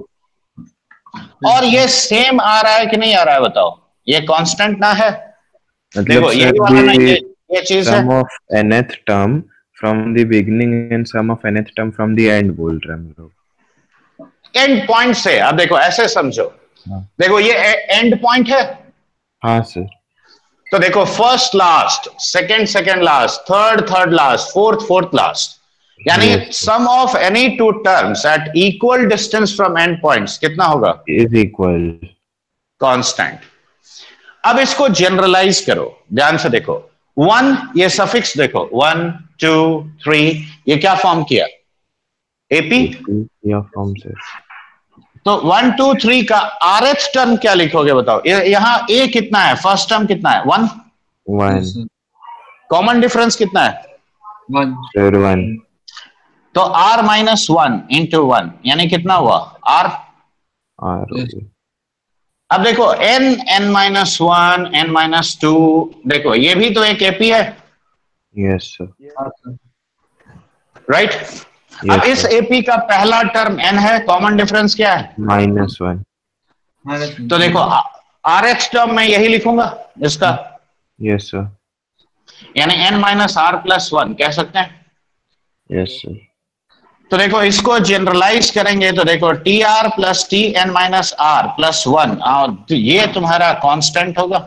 और ये सेम आ रहा है कि नहीं आ रहा है बताओ? ये कांस्टेंट ना है? देखो ये वाला ना, ये चीज है। Sum of nth term from the beginning and sum of nth term from the end बोल रहे हैं हम लोग। एंड पॉइंट से, अब देखो ऐसे समझो, हाँ। देखो ये एंड पॉइंट है। हाँ सर। तो देखो first last, second second last, third last, fourth last, यानी sum of any two terms at equal distance from end points कितना होगा? Is equal constant. अब इसको जनरलाइज करो, ध्यान से देखो, 1 ये सफिक्स देखो, 1 2 3, ये क्या फॉर्म किया? एपी या फॉर्म से। तो 1 2 3 का rth टर्म क्या लिखोगे बताओ? यहां a कितना है? फर्स्ट टर्म कितना है? 1। कॉमन डिफरेंस कितना है? 1। तो r माइनस 1 इंटू 1 यानी कितना हुआ? r। अब देखो n माइनस 1, n माइनस 2, देखो ये भी तो एक एपी है। Yes sir. राइट। अब इस एपी का पहला टर्म n है, कॉमन डिफरेंस क्या है? -1। तो देखो rh टर्म में यही लिखूंगा इसका। Yes sir. यानी n माइनस r प्लस 1 कह सकते हैं। Yes sir. तो देखो इसको जनरलाइज करेंगे तो देखो tr plus tn minus r plus 1, तो ये तुम्हारा कांस्टेंट होगा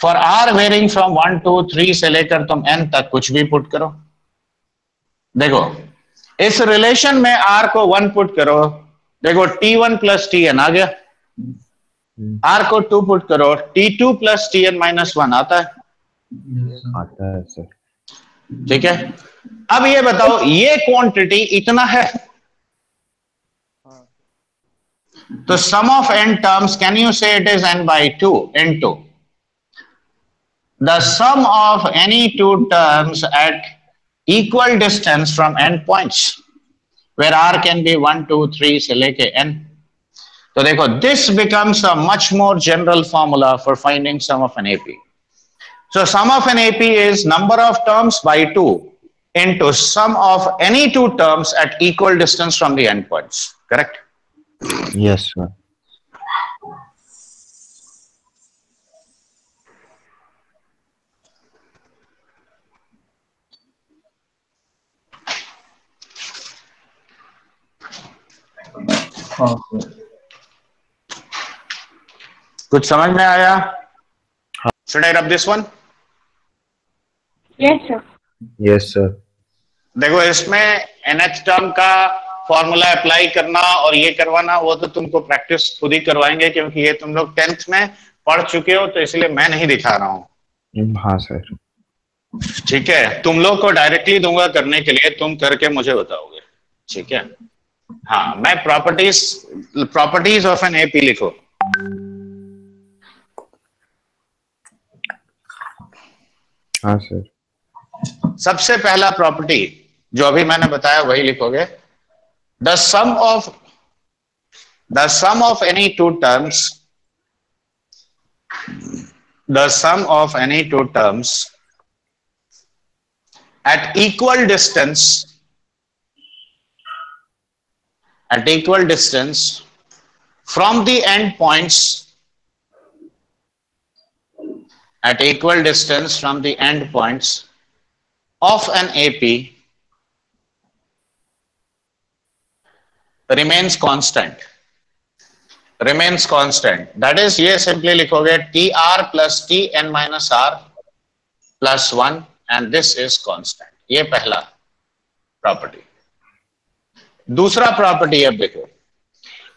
फॉर r वेरिंग फ्रॉम 1 2 3 से लेकर तुम n तक कुछ भी पुट करो। देखो इस रिलेशन में r को 1 पुट करो देखो T1 प्लस Tn आ गया, R को 2 पुट करो, T2 प्लस Tn माइनस 1 आता है सर। ठीक है। अब ये बताओ ये क्वांटिटी इतना है, तो sum of n terms, can you say it is n by 2 into the sum of any two terms at equal distance from n points where r can be 1 2 3 से लेके n। तो देखो this becomes a much more general formula for finding sum of an AP. So sum of an AP is number of terms by 2 into sum of any two terms at equal distance from the endpoints. Correct? Yes, sir. कुछ समझ में आया? Should I rub this one? Yes, sir. Yes, sir. देखो इसमें nth term का formula apply करना और ये करवाना वो तो तुमको प्रैक्टिस खुद ही करवाएंगे, क्योंकि ये तुम लोग 10th में पढ़ चुके हो, तो इसलिए मैं नहीं दिखा रहा हूँ। हाँ सर। ठीक है, तुम लोग को डायरेक्टली दूंगा करने के लिए, तुम करके मुझे बताओगे। ठीक है, हाँ मैं प्रॉपर्टीज ऑफ एन एपी लिखो। हाँ सर। सबसे पहला प्रॉपर्टी जो अभी मैंने बताया वही लिखोगे। The sum of any two terms at equal distance from the endpoints of an AP remains constant. That is, ये simply लिखोगे TR plus TN minus R plus 1 and this is constant. ये पहला प्रॉपर्टी। दूसरा property अब देखो,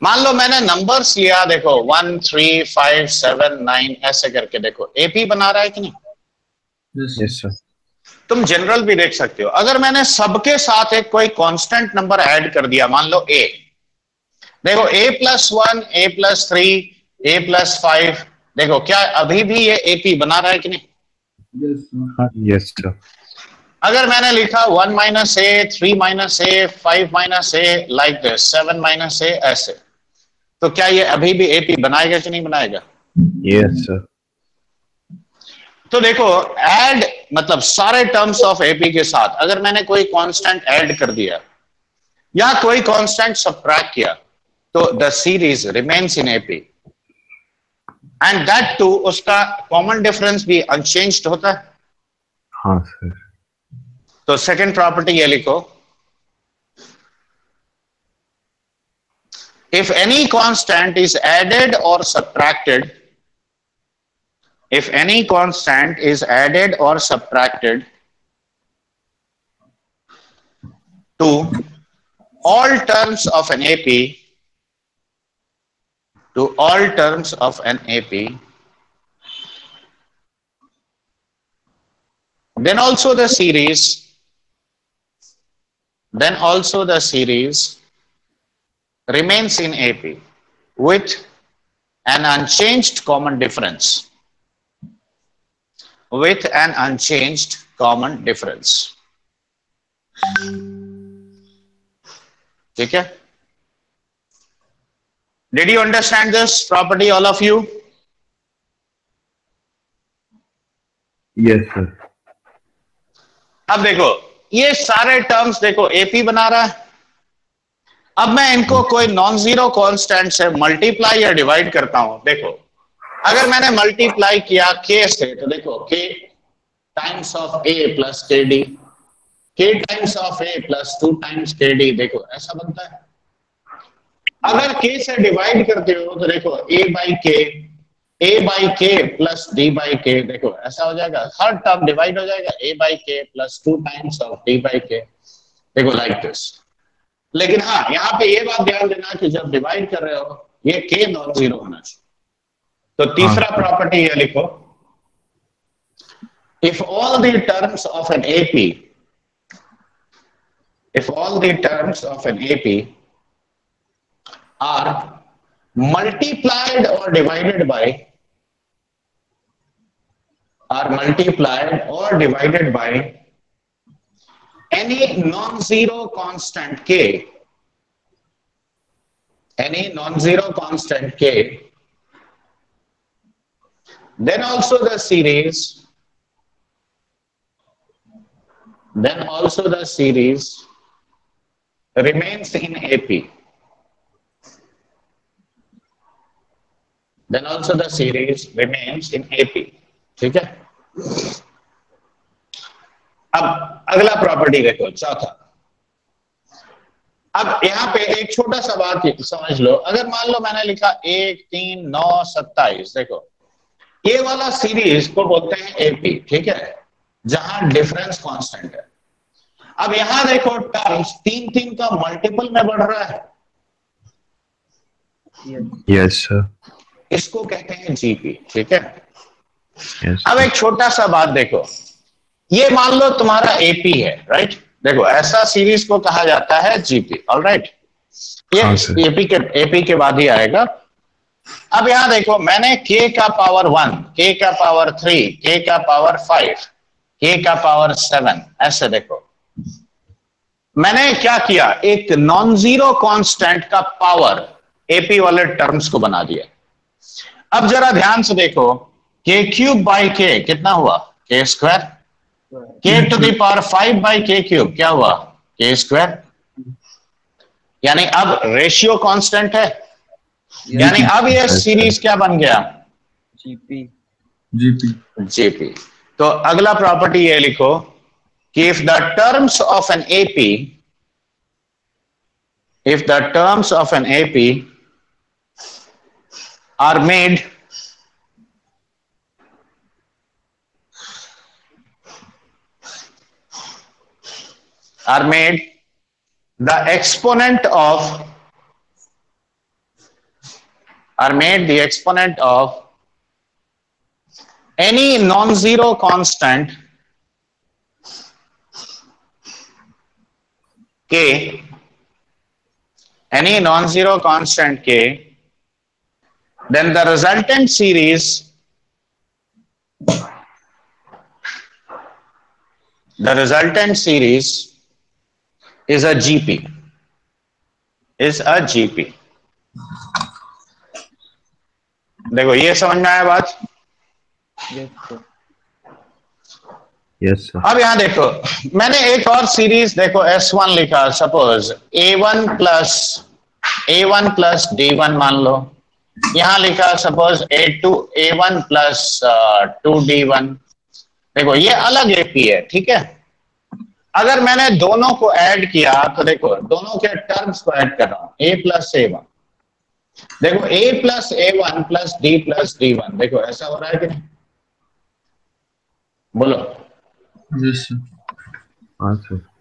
मान लो मैंने numbers लिया, देखो 1 3 5 7 9 ऐसे करके, देखो एपी बना रहा है कि नहीं? Yes, sir. तुम जनरल भी देख सकते हो। अगर मैंने सबके साथ एक कोई कांस्टेंट नंबर ऐड कर दिया, मान लो a, देखो a plus 1 a plus 3 a plus 5, देखो क्या अभी भी ये एपी बना रहा है कि नहीं? Yes, sir. अगर मैंने लिखा 1 minus a 3 minus a 5 minus a like this 7 minus a ऐसे, तो क्या ये अभी भी एपी बनाएगा कि नहीं बनाएगा? Yes, sir. तो देखो ऐड मतलब सारे टर्म्स ऑफ एपी के साथ अगर मैंने कोई कांस्टेंट ऐड कर दिया या कोई कांस्टेंट सबट्रैक्ट किया, तो the series remains in AP and that too उसका कॉमन डिफरेंस भी अनचेंज्ड होता है। हाँ सर। तो सेकंड प्रॉपर्टी ये लिखो, if any constant is added or subtracted to all terms of an AP, then also the series remains in AP with an unchanged common difference. ठीक है? Did you understand this property, all of you? Yes, sir. अब देखो ये सारे terms देखो AP बना रहा है। अब मैं इनको कोई नॉन जीरो कांस्टेंट से मल्टीप्लाई या डिवाइड करता हूं। देखो अगर मैंने मल्टीप्लाई किया k से, तो देखो k times of a plus kd, k times of a plus 2 times kd, देखो ऐसा बनता है। अगर k से डिवाइड करते हो तो देखो a by k plus d by k, देखो ऐसा हो जाएगा, हर टर्म डिवाइड हो जाएगा a by k plus 2 times of d by k, देखो लाइक दिस। लेकिन हाँ यहाँ पे ये बात ध्यान देना कि जब डिवाइड कर रहे हो ये k नॉन जीरो होना चाहिए। तो तीसरा प्रॉपर्टी ये लिखो, if all the terms of an AP are multiplied or divided by any non-zero constant k, then also the series remains in AP. ठीक है। अब अगला प्रॉपर्टी देखो, चौथा। अब यहाँ पे एक छोटा सा बात समझ लो, अगर मान लो मैंने लिखा 1 3 9 27, देखो ये वाला सीरीज को बोलते हैं एपी, ठीक है, जहां डिफरेंस कांस्टेंट है। अब यहां देखो टर्म्स 3 3 का मल्टीपल में बढ़ रहा है। यस सर, इसको कहते हैं जीपी, ठीक है। यस। अब एक छोटा सा बात देखो, ये मान लो तुम्हारा एपी है, राइट। देखो ऐसा सीरीज को कहा जाता है जीपी, ऑलराइट। ये एपी के बाद ही आएगा। अब यहां देखो मैंने k का पावर 1, k का पावर 3, k का पावर 5, k का पावर 7, ऐसे देखो मैंने क्या किया, एक नॉन जीरो कांस्टेंट का पावर एपी वाले टर्म्स को बना दिया। अब जरा ध्यान से देखो, k क्यूब बाई k कितना हुआ, k square. k to the power 5 by k cube क्या हुआ, k स्क्वायर। यानी अब रेशियो कांस्टेंट है, यानी अब ये सीरीज क्या बन गया, जीपी। तो अगला प्रॉपर्टी ये लिखो कि if the terms of an AP are made the exponent of any non-zero constant k, then the resultant series is a GP. देखो ये समझ में आया बात? Yes sir. अब यहां देखो मैंने एक और सीरीज देखो S1 लिखा, सपोज A1 प्लस D1 मान लो। यहां लिखा सपोज A1 प्लस 2D1। देखो ये अलग एपी है, ठीक है। अगर मैंने दोनों को ऐड किया तो देखो दोनों के टर्म्स को ऐड कर रहा हूं, A प्लस A1। देखो A plus A1 plus D plus D1, देखो ऐसा हो रहा है कि नहीं, बोलो।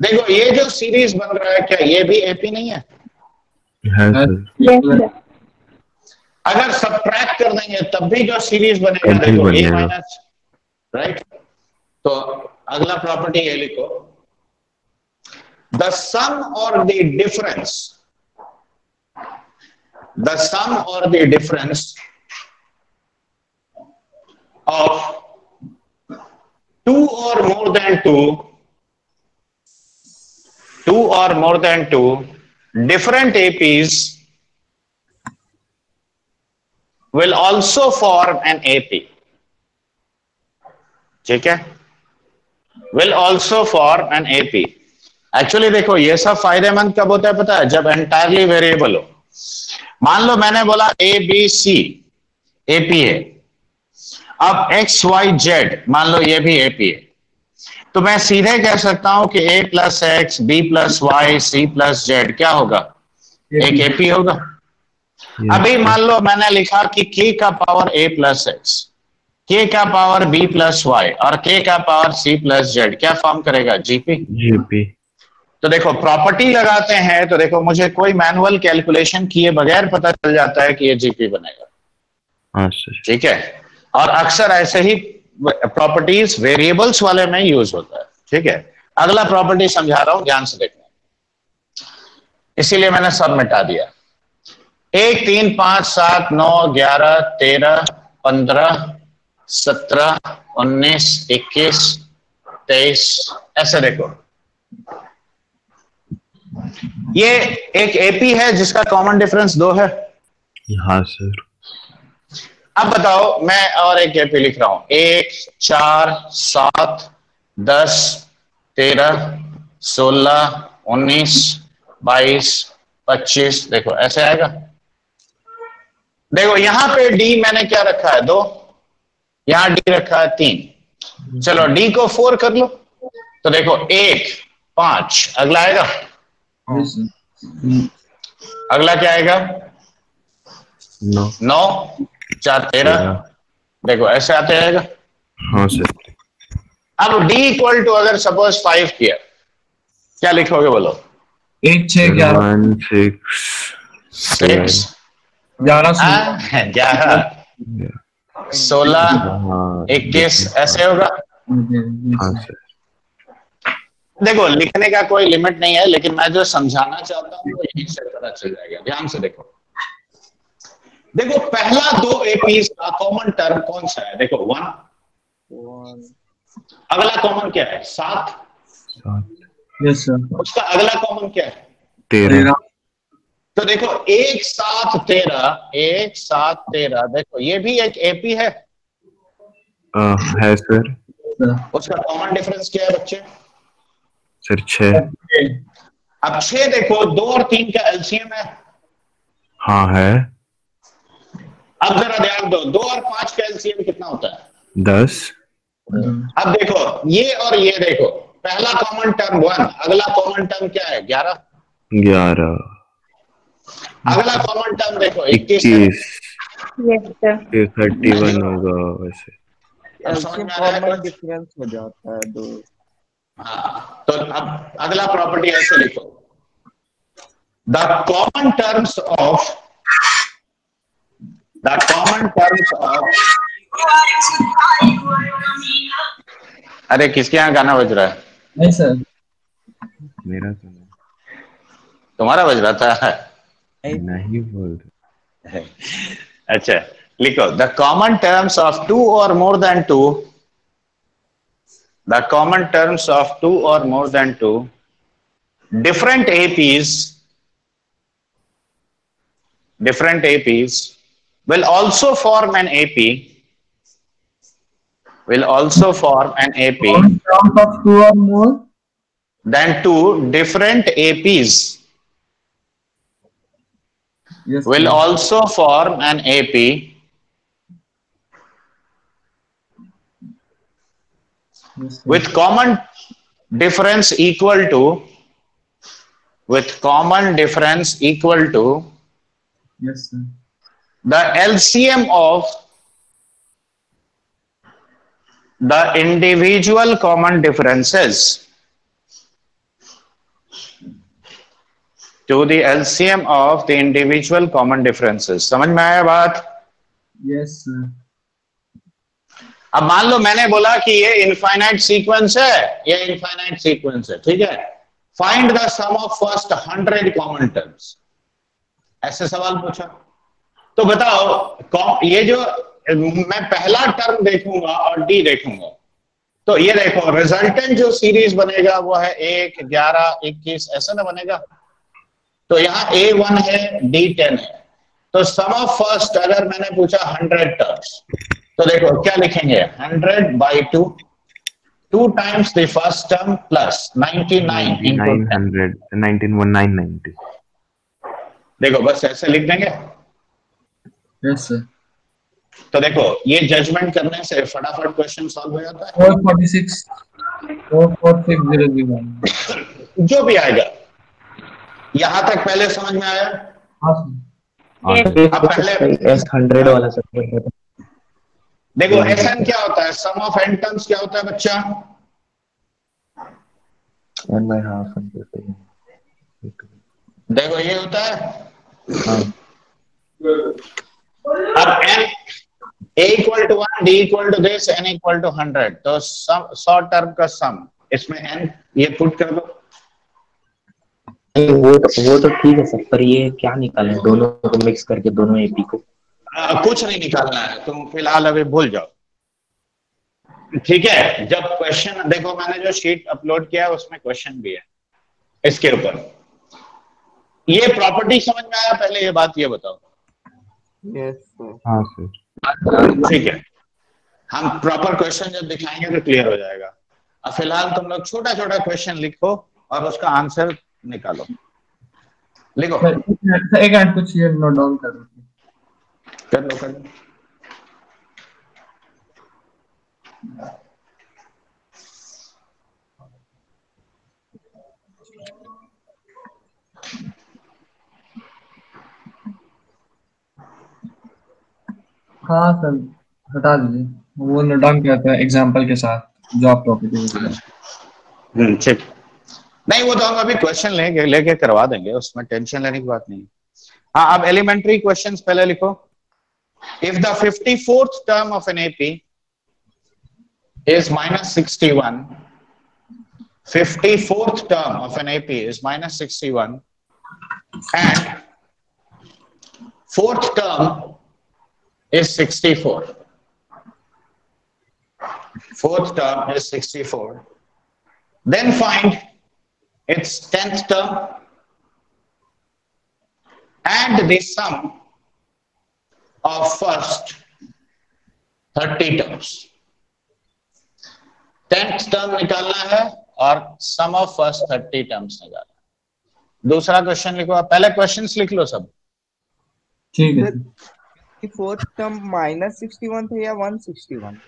देखो ये जो सीरीज बन रहा है क्या ये भी एपी नहीं है? अगर सब्ट्रैक्ट कर देंगे तब भी जो सीरीज बनेगा देखो A माइनस, राइट। तो अगला प्रॉपर्टी ये लिखो, the sum or the difference of two or more than two different APs will also form an AP, ठीक है, will also form an AP। Actually देखो ये सब फायदेमंद कब होता है पता है, जब एंटायरली वेरिएबल हो। मान लो मैंने बोला ABC एपी है, अब XYZ मान लो ये भी एपी है, तो मैं सीधे कह सकता हूं कि A plus x, B plus y, C plus z क्या होगा, एक एपी होगा। अभी मान लो मैंने लिखा कि K का power A plus x, K का पावर B प्लस वाई और K का पावर C प्लस जेड क्या फॉर्म करेगा, जीपी। तो देखो प्रॉपर्टी लगाते हैं तो देखो मुझे कोई मैनुअल कैलकुलेशन किए बगैर पता चल जाता है कि ये जीपी बनेगा। हाँ सर। ठीक है, और अक्सर ऐसे ही प्रॉपर्टीज वेरिएबल्स वाले में यूज होता है। ठीक है, अगला प्रॉपर्टी समझा रहा हूं, ध्यान से देखना, इसीलिए मैंने सब मिटा दिया। 1 3 5 7 9 11 13 15 17 19 21 23 ऐसे देखो, ये एक एपी है जिसका कॉमन डिफरेंस 2 है। हाँ सर। अब बताओ, मैं और एक एपी लिख रहा हूं, 1 4 7 10 13 16 19 22 25, देखो ऐसे आएगा। देखो यहां पे डी मैंने क्या रखा है 2, यहां डी रखा है 3। चलो डी को 4 कर लो, तो देखो 1 5, अगला आएगा, अगला क्या आएगा 9 4 13, देखो ऐसे आते आएगा। हाँ सर। अब d इक्वल टू अगर सपोज 5 किया, क्या लिखोगे बोलो? 1 6 11 6 11 16 21 ऐसे होगा। हाँ सर। देखो लिखने का कोई लिमिट नहीं है, लेकिन मैं जो समझाना चाहता हूँ वो यहीं से पता चल जाएगा। ध्यान से देखो, देखो पहला 2 एपीज का कॉमन टर्म कौन सा है? देखो 1, अगला कॉमन क्या है 7, यस सर, उसका अगला कॉमन क्या है 13। तो देखो 1 7 13, देखो ये भी एक एपी है सर। उसका कॉमन डिफरेंस क्या है बच्चे? सर 6। अब 6 देखो 2 और 3 का एलसीएम है। हाँ है। अब जरा ध्यान दो, 2 और 5 का एलसीएम कितना होता है 10। अब देखो ये और ये देखो, पहला कॉमन टर्म 1, अगला कॉमन टर्म क्या है 11, 11। अगला कॉमन टर्म देखो 21। Yes sir. 31 होगा वैसे। कॉमन डिफरेंस हो जाता है 2। हाँ, तो अब अगला प्रॉपर्टी ऐसे लिखो, द कॉमन टर्म्स ऑफ अरे किसके यहाँ गाना बज रहा है? नहीं सर, मेरा तो नहीं। तुम्हारा बज रहा था? नहीं बोल रहे। अच्छा लिखो, the common terms of 2 or more than 2, the common terms of 2 or more than 2 different APs will also form an AP terms of 2 or more than 2 different APs yes will sir. also form an AP Yes, sir. with common difference equal to Yes sir. the LCM of the individual common differences to the LCM of the individual common differences। समझ में आया बात? Yes sir. अब मान लो मैंने बोला कि ये इनफाइनाइट सीक्वेंस है, ये इनफाइनाइट सीक्वेंस है, ठीक है, find the sum of first 100 common terms, ऐसे सवाल पूछा। तो बताओ ये जो मैं पहला टर्म देखूंगा और डी देखूंगा, तो ये देखो रिजल्टेंट जो सीरीज बनेगा वो है 1 11 21 ऐसा ना बनेगा। तो यहाँ A1 है D10 है, तो सम ऑफ फर्स्ट अगर मैंने पूछा 100 टर्म्स, तो देखो क्या लिखेंगे 100/2, 2 times the first term plus 99 into 10। 1990। देखो बस ऐसे लिख देंगे। Yes sir. तो देखो ये जजमेंट करने से फटाफट क्वेश्चन सॉल्व हो जाता है। 446 44601 जो भी आएगा, यहां तक पहले समझ में आया? हाँ सर। अब पहले S100 वाला सब देखो SN क्या होता है, सम ऑफ n टर्म्स क्या होता है बच्चा? n/2 देखो ये होता है। हाँ अब n a = 1, d = this, n = 100, तो 100 टर्म का सम, इसमें n ये पुट कर दो। वो तो ठीक है सर, पर ये क्या निकालें दोनों को मिक्स करके, दोनों एपी को? कुछ नहीं निकालना है, तुम फिलहाल अभी भूल जाओ, ठीक है। जब क्वेश्चन देखो, मैंने जो शीट अपलोड किया है उसमें क्वेश्चन भी है इसके ऊपर। ये प्रॉपर्टी समझ में आया? पहले ये बात ये बताओ। Yes sir. हाँ सर। ठीक है, हम प्रॉपर क्वेश्चन जब दिखाएंगे तो क्लियर हो जाएगा। अब फिलहाल तुम लोग छोटा छोटा क्वेश्चन लिखो और उसका आंसर निकालो। लिखो। एक मिनट, कुछ ये नोट डाउन कर लो। कर लो। हाँ सर, हटा दीजिए, वो नोट डाउन करते हैं एग्जांपल के साथ जो आप प्रॉपर्टी। ठीक, नहीं वो तो हम अभी क्वेश्चन लेके करवा देंगे, उसमें टेंशन लेने की बात नहीं। हाँ, अब एलिमेंट्री क्वेश्चंस पहले लिखो। If the 54th term of an AP is -61, 54th term of an AP is -61 and 4th term is 64. 4th term is 64. Then find its 10th term and the sum of first 30 terms. 10th term निकालना है और सम of first 30 terms निकालना है। दूसरा question लिखो। पहले questions लिख लो सब, ठीक है। फोर्थ टर्म -61 था या 161?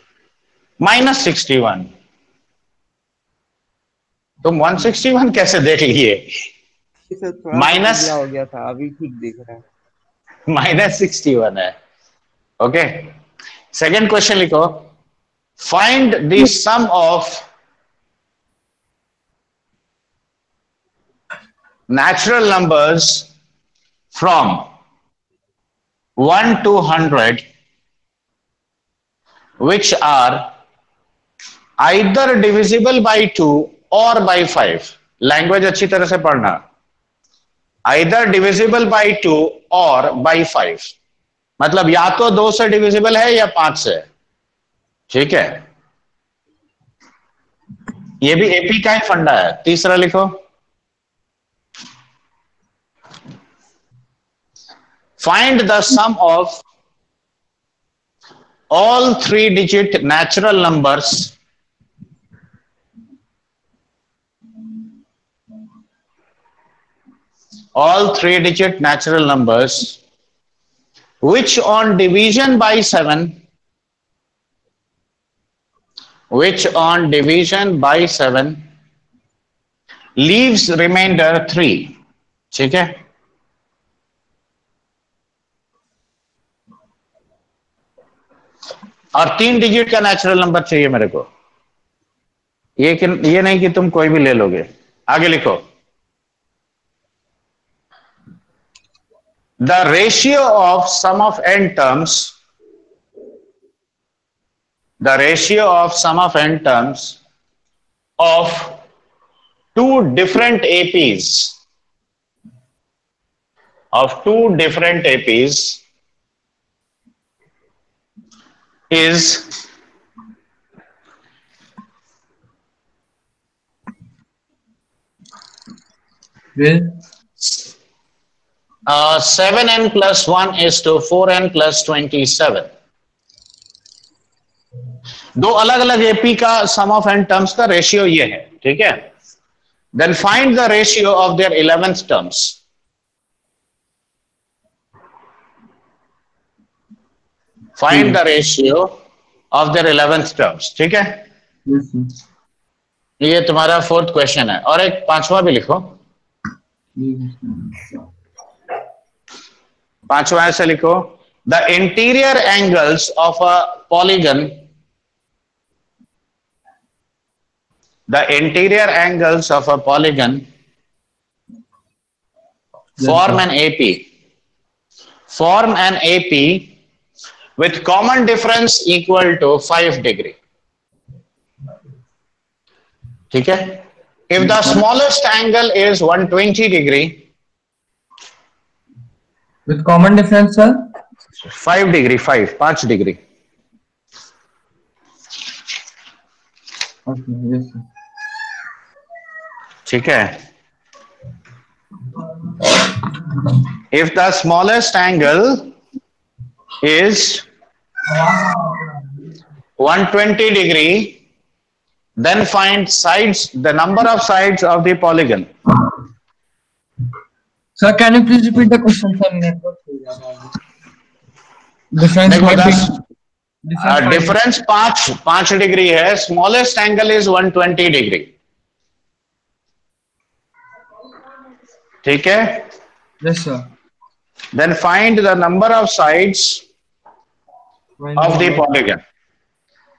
-61। तुम 161 कैसे देख लिए? माइनस हो गया था, अभी ठीक दिख रहा है। -61 है। ओके, सेकंड क्वेश्चन लिखो। Find the sum of natural numbers from 1 to 100 which are either divisible by 2 or by 5. Language अच्छी तरह से पढ़ना। either divisible by 2 or by 5, मतलब या तो 2 से डिविजिबल है या 5 से। ठीक है, ये भी एपी का ही फंडा है। तीसरा लिखो। Find the sum of all 3-digit natural numbers which on division by 7 leaves remainder 3। ठीक है, और 3 डिजिट का नेचुरल नंबर चाहिए मेरे को। ये नहीं कि तुम कोई भी ले लोगे। आगे लिखो। The ratio of sum of n terms of 2 different APs is 7n + 1 is to 4n + 27। दो अलग अलग एपी का सम ऑफ n टर्म्स का रेशियो ये है। ठीक है, then find the ratio of their 11th terms. Find the ratio of their 11th terms. ठीक है, ये तुम्हारा 4th क्वेश्चन है। और एक 5वां भी लिखो। 5वां ऐसे लिखो। The interior angles of a polygon the interior angles of a polygon form an AP. Form an AP with common difference equal to 5 degree. ठीक है? If the smallest angle is 120 degree, with common difference, sir? 5 degree, 5 degree. Okay, yes, sir. ठीक है? If the smallest angle is 120 degree, then find sides, the number of sides of the polygon. Sir, can you please repeat the question, sir? Network. Difference. देखो difference difference 5 degree है. Smallest angle is 120 degree. ठीक है? Yes, sir. Then find the number of sides of the polygon.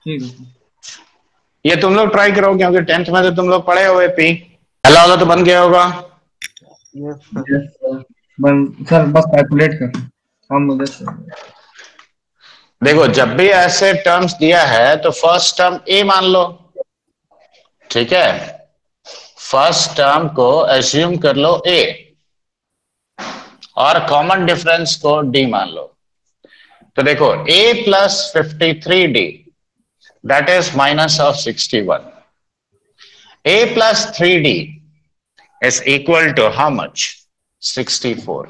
ठीक है. ये तुम लोग try करो क्योंकि 10th में तो तुम लोग पढ़े हुए पी. पहला वाला तो बन गया होगा. Yes, sir. सर बस कैलकुलेट कर हम मुझे सर. देखो जब भी ऐसे टर्म्स दिया है तो फर्स्ट टर्म ए मान लो. ठीक है? फर्स्ट टर्म को एज्यूम कर लो ए और कॉमन डिफरेंस को डी मान लो. तो देखो a plus 53d, that is minus of 61. a plus 3d is equal to how much? 64.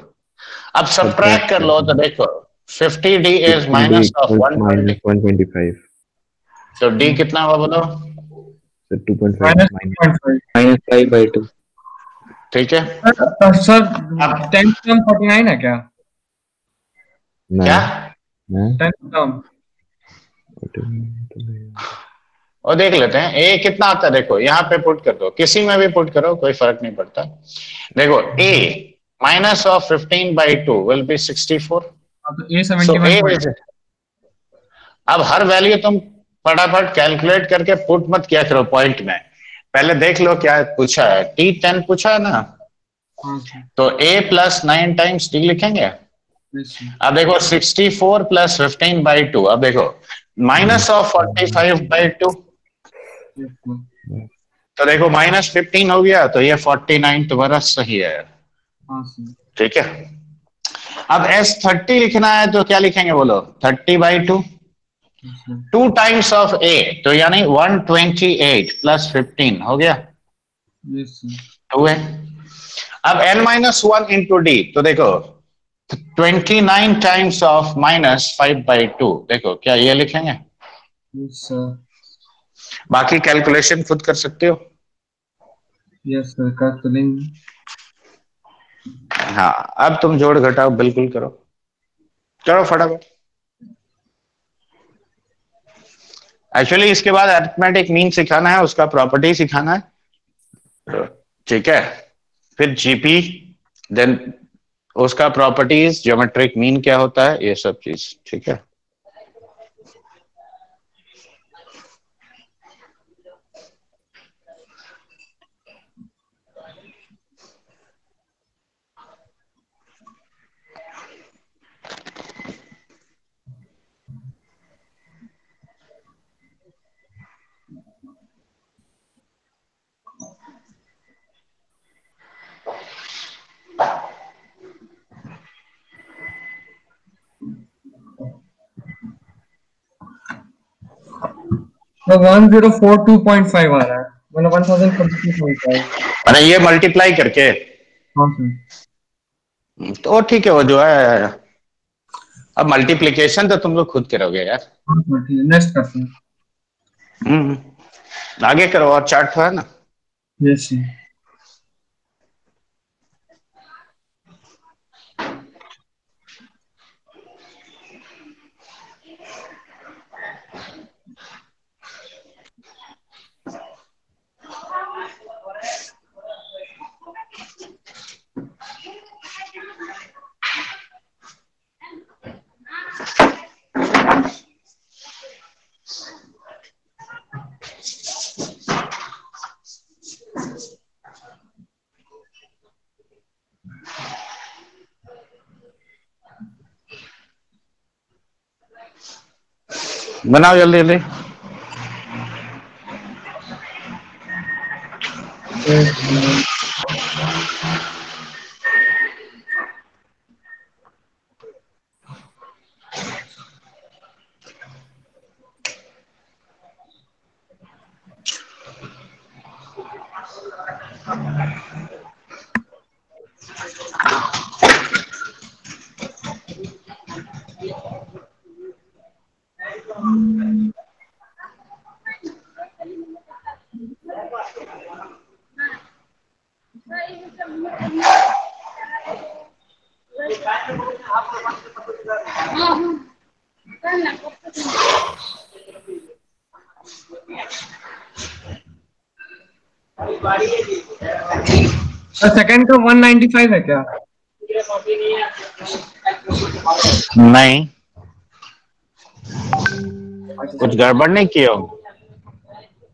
अब सब्ट्रैक्ट कर लो तो देखो 50d is minus of 125. तो d कितना हुआ बोलो? 2.5 minus 5/2. ठीक है? सर 10 टर्म 49 है क्या? क्या? 10 टर्म और देख लेते हैं a कितना आता है. देखो यहाँ पे पुट कर दो, किसी में भी पुट करो कोई फर्क नहीं पड़ता. देखो a minus of 15/2 will be 64. तो a 71. अब हर वैल्यू तुम फटाफट कैलकुलेट करके पुट मत किया करो पॉइंट में. पहले देख लो क्या पूछा है. T10 पूछा है ना, तो a plus 9 times d लिखेंगे. अब देखो 64 plus 15/2. अब देखो minus of 45/2. तो देखो minus 15 हो गया तो ये 49 तुम्हारा सही है. ठीक है? अब S30 लिखना है तो क्या लिखेंगे बोलो? 30/2. 2 times of a तो यानी 128 plus 15 हो गया. 2 है. अब n-1 into d तो देखो 29 times of minus 5/2. देखो क्या ये लिखेंगे? Yes, sir. बाकी कैलकुलेशन खुद कर सकते हो. Yes, sir. कर तो लेंगे. हाँ अब तुम जोड़ घटाओ बिल्कुल करो. चलो फटाफट. एक्चुअली इसके बाद अरिथमेटिक मीन सिखाना है, उसका प्रॉपर्टी सिखाना है. ठीक है? फिर जीपी, देन उसका प्रॉपर्टीज, ज्योमेट्रिक मीन क्या होता है, ये सब चीज. ठीक है? तो 1042.5 आ रहा है, मतलब 1042.5. अरे ये मल्टीप्लाई करके. हाँ सर. तो ठीक है वो जो है. अब मल्टीप्लिकेशन तो तुम लोग खुद करोगे यार. नेक्स्ट करते हैं. आगे करो. और चार्ट है ना? Yes sir. बनाओ जल्दी जल्दी। सेकंड का 195 है क्या? नहीं, कुछ गड़बड़ नहीं किया हो?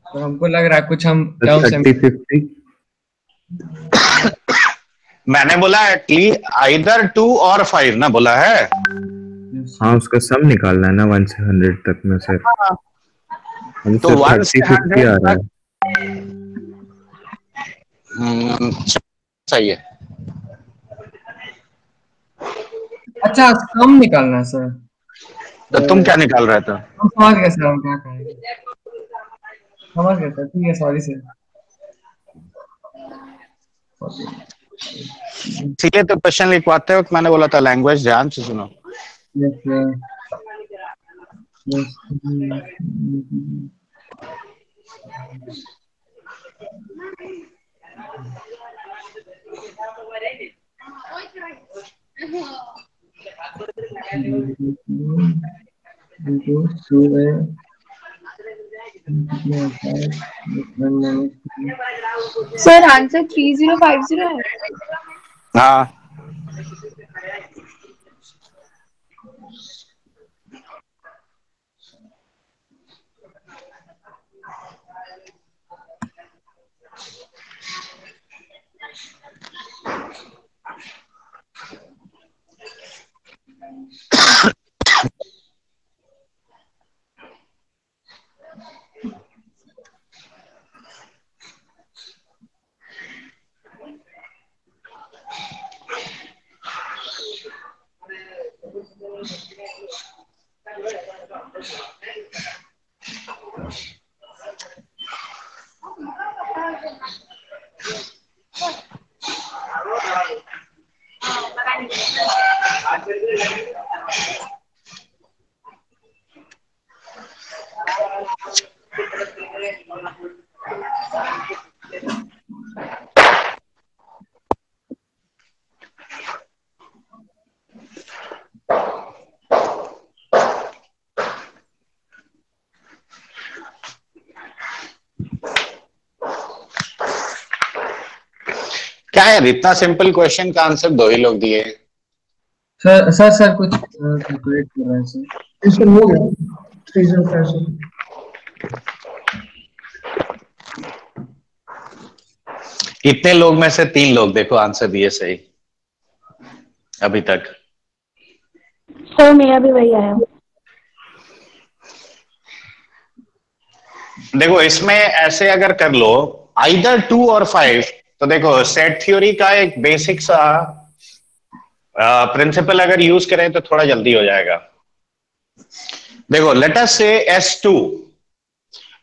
तो हमको लग रहा है कुछ हम 30-50 मैंने बोला एटलीस्ट आइदर 2 और 5 ना बोला है। हाँ, उसका सम निकालना है ना 1 से 100 तक में से। हम तो 1 से 30-50 आ रहा है। सही है। अच्छा सम निकालना है सर। तो तुम क्या निकाल रहे थे? हम समझ गए सर, हम क्या करेंगे, समझ गए सर, ठीक है, सॉरी सर। ठीक है, तो क्वेश्चन लिखवाते वक्त मैंने बोला था लैंग्वेज ध्यान से सुनो। Yes sir. सर आंसर 3050 है। हाँ, क्या है इतना सिंपल क्वेश्चन का आंसर 2 ही लोग दिए। सर कुछ कैलकुलेट कर रहे हैं सर। क्वेश्चन हो गया 3050। कितने लोग में से 3 लोग देखो आंसर दिए सही अभी तक? सर मेरा भी वही आया। देखो इसमें ऐसे अगर कर लो आइदर 2 और 5, तो देखो सेट थ्योरी का एक बेसिक सा प्रिंसिपल अगर यूज करें तो थोड़ा जल्दी हो जाएगा। देखो लेट अस से S2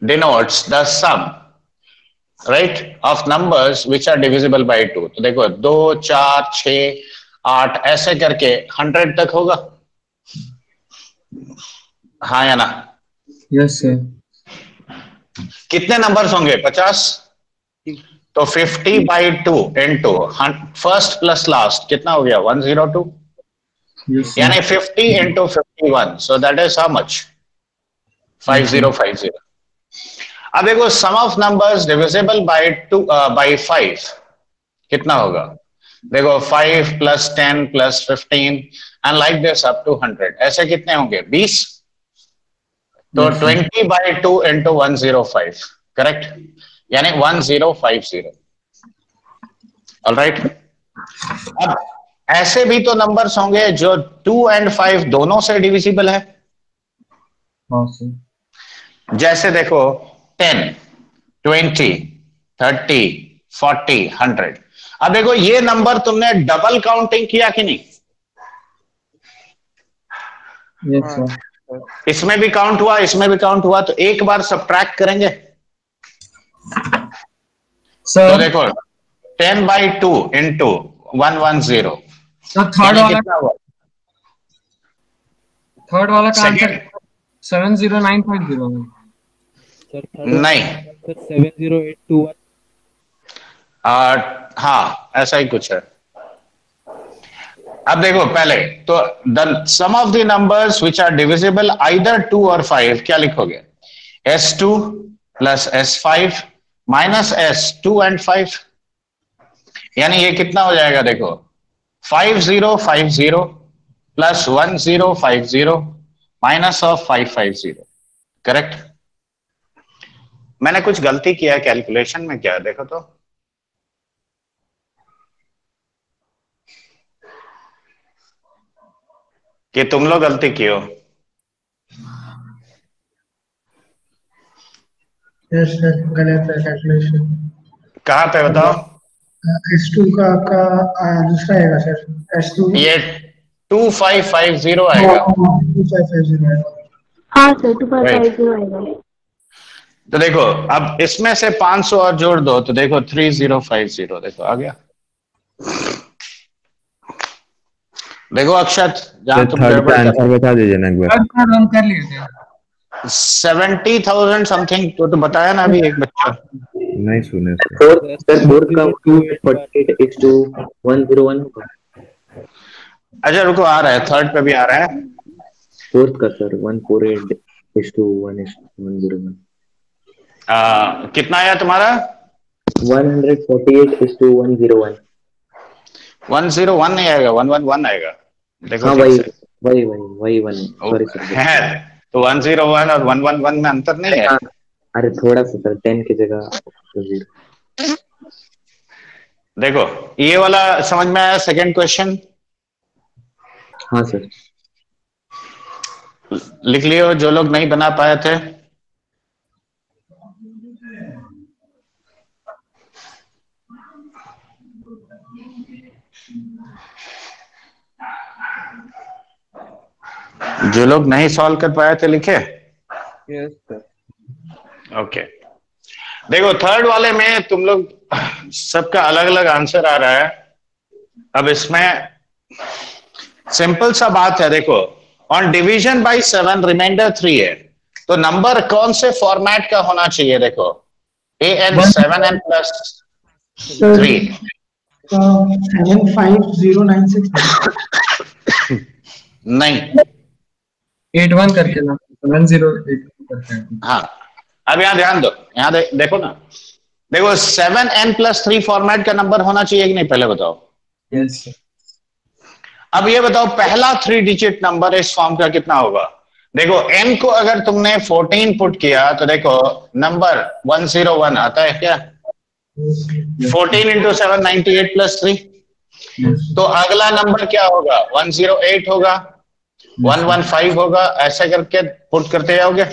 denotes the sum right of numbers which are divisible by 2। तो देखो 2 4 6 8 ऐसे करके 100 तक होगा, हाँ या ना? Yes sir. कितने नंबर्स होंगे? 50। तो 50/2 इंटू फर्स्ट प्लस लास्ट कितना हो गया? 102। यस यानी 50 into 51, so that is how much? 5050। अब देखो sum of numbers divisible by 5 कितना होगा? देखो 5 + 10 + 15 and like this up to 100, ऐसे कितने होंगे? 20। तो 20/2 इंटू 105, करेक्ट, यानी 1050। ऑलराइट। अब ऐसे भी तो नंबर्स होंगे जो 2 और 5 दोनों से डिविजिबल है। हाँ सर। जैसे देखो 10, 20, 30, 40, 100। अब देखो ये नंबर तुमने डबल काउंटिंग किया कि नहीं? Yes sir. इसमें भी काउंट हुआ, इसमें भी काउंट हुआ, तो एक बार सब्ट्रैक्ट करेंगे। सर तो देखो 10/2 इंटू 110। तो थर्ड वाला का आंसर 709.0 नहीं, 70821। हाँ ऐसा ही कुछ है। अब देखो पहले तो the sum of the numbers which are divisible either 2 और 5 क्या लिखोगे? S2 plus S5 minus S2 and 5, यानी ये कितना हो जाएगा? देखो 5050 प्लस 1050 माइनस ऑफ 550। करेक्ट? मैंने कुछ गलती किया है कैलकुलेशन में क्या है देखो तो। कि तुम लोग गलती किए हो? यस सर, गलत है कैलकुलेशन। कहाँ पे बताओ? S2 का आपका दूसरा आएगा सर, S2 ये 2550 आएगा। 2550 आएगा। हाँ सर 2550 आएगा। तो देखो अब इसमें से 500 और जोड़ दो तो देखो 3050। देखो आ गया। देखो अक्षत, जहां तुम थर्ड गड़बड़ का कर आंसर बता दीजिए ना एक बार। हम कर लिए थे 70,000 समथिंग तो बताया ना अभी एक बच्चा। नहीं सुने सर। फोर्थ का 248:101 होगा। अच्छा रुको, आ रहा है, थर्ड पे भी आ रहा है। फोर्थ का सर 148:101। कितना आया तुम्हारा? 148:101। 101 नहीं आएगा, 111 आएगा। देखो हाँ ठीक से। वही सॉरी सर। है तो 101 और 111 में अंतर नहीं है। अरे थोड़ा सा सर, 10 की जगह 0। देखो ये वाला समझ में आया सेकंड क्वेश्चन? हाँ सर। लिख लियो जो लोग नहीं बना पाए थे। जो लोग नहीं सॉल्व कर पाए थे लिखे? Yes sir. ओके देखो थर्ड वाले में तुम लोग सबका अलग अलग आंसर आ रहा है। अब इसमें सिंपल सा बात है, देखो ऑन डिवीजन बाय 7 रिमाइंडर 3 है, तो नंबर कौन से फॉर्मेट का होना चाहिए? देखो an 7n plus 3 75096 नहीं 81 करके ना 108 करके। हाँ अब यहाँ ध्यान दो, यहाँ देखो ना, देखो 7n plus 3 फॉर्मेट का नंबर होना चाहिए कि नहीं? पहले बताओ। यस अब ये बताओ पहला 3 डिजिट नंबर इस फॉर्म का कितना होगा? देखो n को अगर तुमने 14 पुट किया तो देखो नंबर 101 आता है क्या? 14 इंटू 7 98 प्लस 3। तो अगला नंबर क्या होगा? 108 होगा, 115 होगा, ऐसे करके पुट करते जाओगे।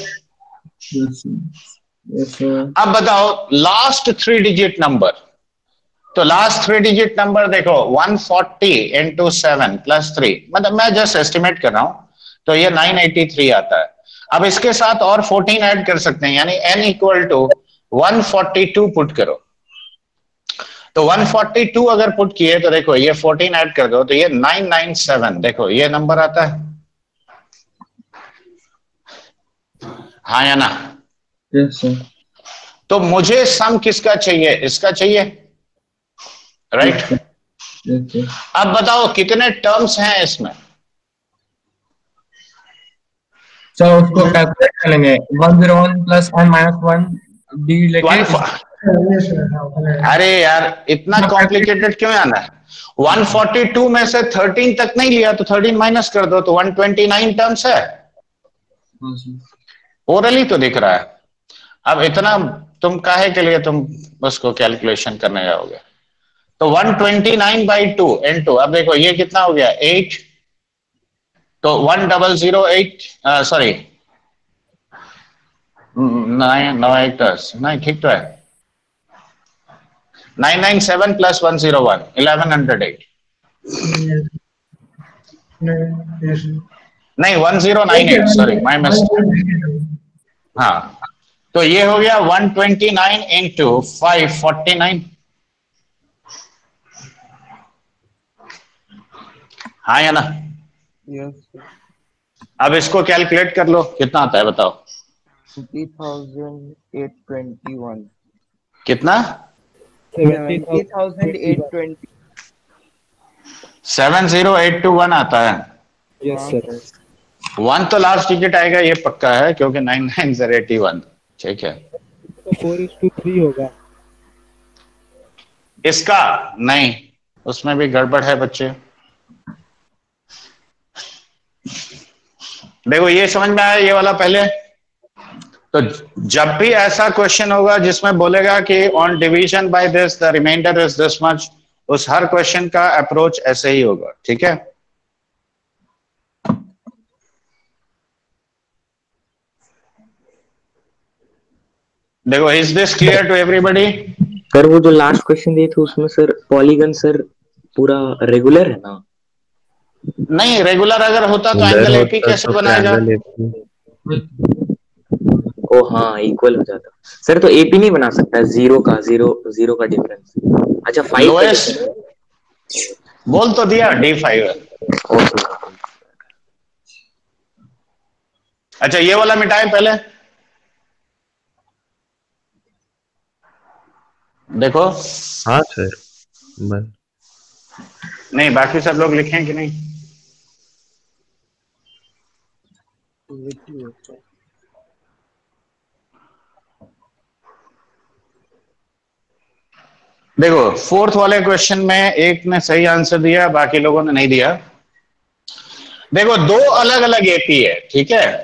अब बताओ लास्ट 3 डिजिट नंबर। तो लास्ट 3 डिजिट नंबर देखो 140 इंटू 7 प्लस 3, मतलब मैं जस्ट एस्टिमेट कर रहा हूं, तो ये 983 आता है। अब इसके साथ और 14 ऐड कर सकते हैं, यानी n इक्वल टू 142 पुट करो। तो 142 अगर पुट किए तो देखो ये 14 ऐड कर दो तो ये 997, देखो ये नंबर आता है। हाँ या ना? Yes sir. तो मुझे सम किसका चाहिए? इसका चाहिए, राइट? अब बताओ कितने टर्म्स हैं इसमें? सर उसको कैलकुलेट कर लेंगे 101 प्लस 1 माइनस 1 डी लेके। अरे यार इतना कॉम्प्लिकेटेड क्यों आना है? 142 में से 13 तक नहीं लिया तो 13 माइनस कर दो तो 129 टर्म्स है। ओरली तो दिख रहा है। अब इतना तुम काहे के लिए तुम उसको कैलकुलेशन करने जाओगे? तो 129/2 इंटू, अब देखो ये कितना हो गया 8, तो 1008 सॉरी 9 9 10 नहीं, ठीक तो है। 997 + 101 1108 नहीं 1098 सॉरी माय मिस्टेक। हाँ तो ये हो गया 129 इंटू 549। हाँ या ना? यस। अब इसको कैलकुलेट कर लो, कितना आता है बताओ? 70,821। कितना? 70,820। 70821 आता है। Yes sir. 1 तो लास्ट डिजिट आएगा ये पक्का है, क्योंकि 99081। ठीक है, तो 4:3 होगा इसका नहीं, उसमें भी गड़बड़ है बच्चे। देखो ये समझ में आया ये वाला पहले? तो जब भी ऐसा क्वेश्चन होगा जिसमें बोलेगा कि on division by this the remainder is this much, उस हर क्वेश्चन का अप्रोच ऐसे ही होगा। ठीक है, देखो is this clear to everybody? Sir वो जो लास्ट क्वेश्चन दिए थे उसमें सर पॉलीगन सर पूरा रेगुलर है ना? नहीं, रेगुलर अगर होता तो एंगल एपी कैसे बनाएगा? ओ हाँ इक्वल हो जाता सर। तो एपी नहीं बना सकता, जीरो का डिफरेंस। अच्छा 5 लोएस्ट बोल तो दिया D5 है। अच्छा ये वाला मिटाए पहले, देखो। हाँ सर बस। नहीं बाकी सब लोग लिखें कि नहीं? देखो फोर्थ वाले क्वेश्चन में एक ने सही आंसर दिया, बाकी लोगों ने नहीं दिया। देखो दो अलग अलग एपी है, ठीक है?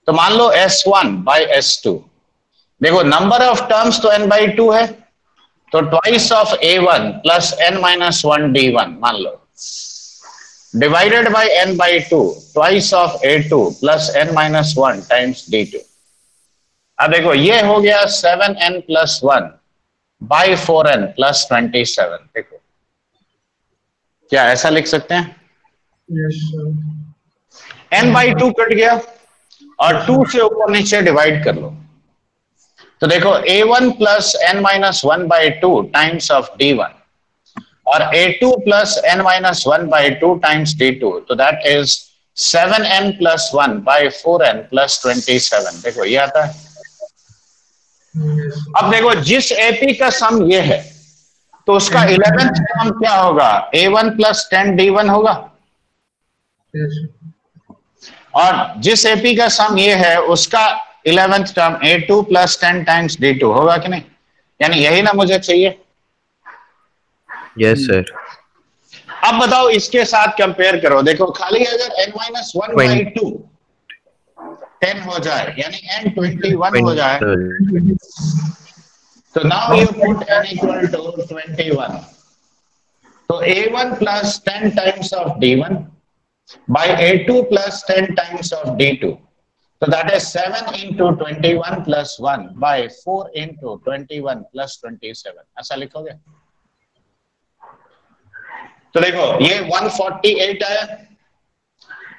तो मान लो S1 by S2। देखो नंबर ऑफ टर्म्स तो n/2 है, तो twice of A1 plus n-1 D1 मान लो, divided by n/2 twice of A2 plus n-1 times D2। अब देखो ये हो गया 7n + 1 by 4n + 27। देखो क्या ऐसा लिख सकते हैं? n/2 कट गया और 2 से ऊपर नीचे डिवाइड कर लो, तो देखो A1 + n-1/2 times of D1 और A2 + n-1/2 टाइम्स D2, तो that is 7n + 1 by 4n + 27। देखो ये आता है। अब देखो जिस एपी का सम ये है तो उसका 11th टर्म क्या होगा? A1 + 10 D1 होगा। और जिस एपी का सम ये है उसका 11th term A2 + 10 times D2 होगा कि नहीं? यानी यही ना मुझे चाहिए। Yes sir. अब बताओ इसके साथ कंपेयर करो। देखो खाली अगर n-1/2 10 हो जाए यानी n21 हो जाए, तो नाउ यू पुट n = 21, तो A1 + 10 times of D1 by A2 + 10 times of D2, so that is 7 × 21 + 1 by 4 × 21 + 27। ऐसा लिखोगे? तो देखो ये 148 है।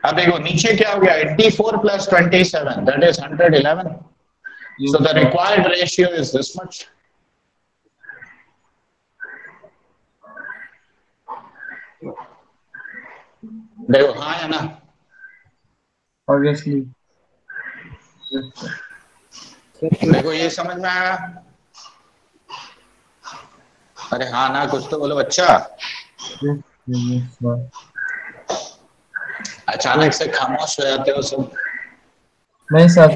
अब देखो नीचे क्या हो गया? 84 + 27 that is 111, so the required ratio is this much। देखो हाँ या ना? ऑब्वियसली। देखो ये समझ में आया? अरे हाँ ना कुछ तो बोलो बच्चा। अचानक से खामोश हो जाते हो सब। नहीं सर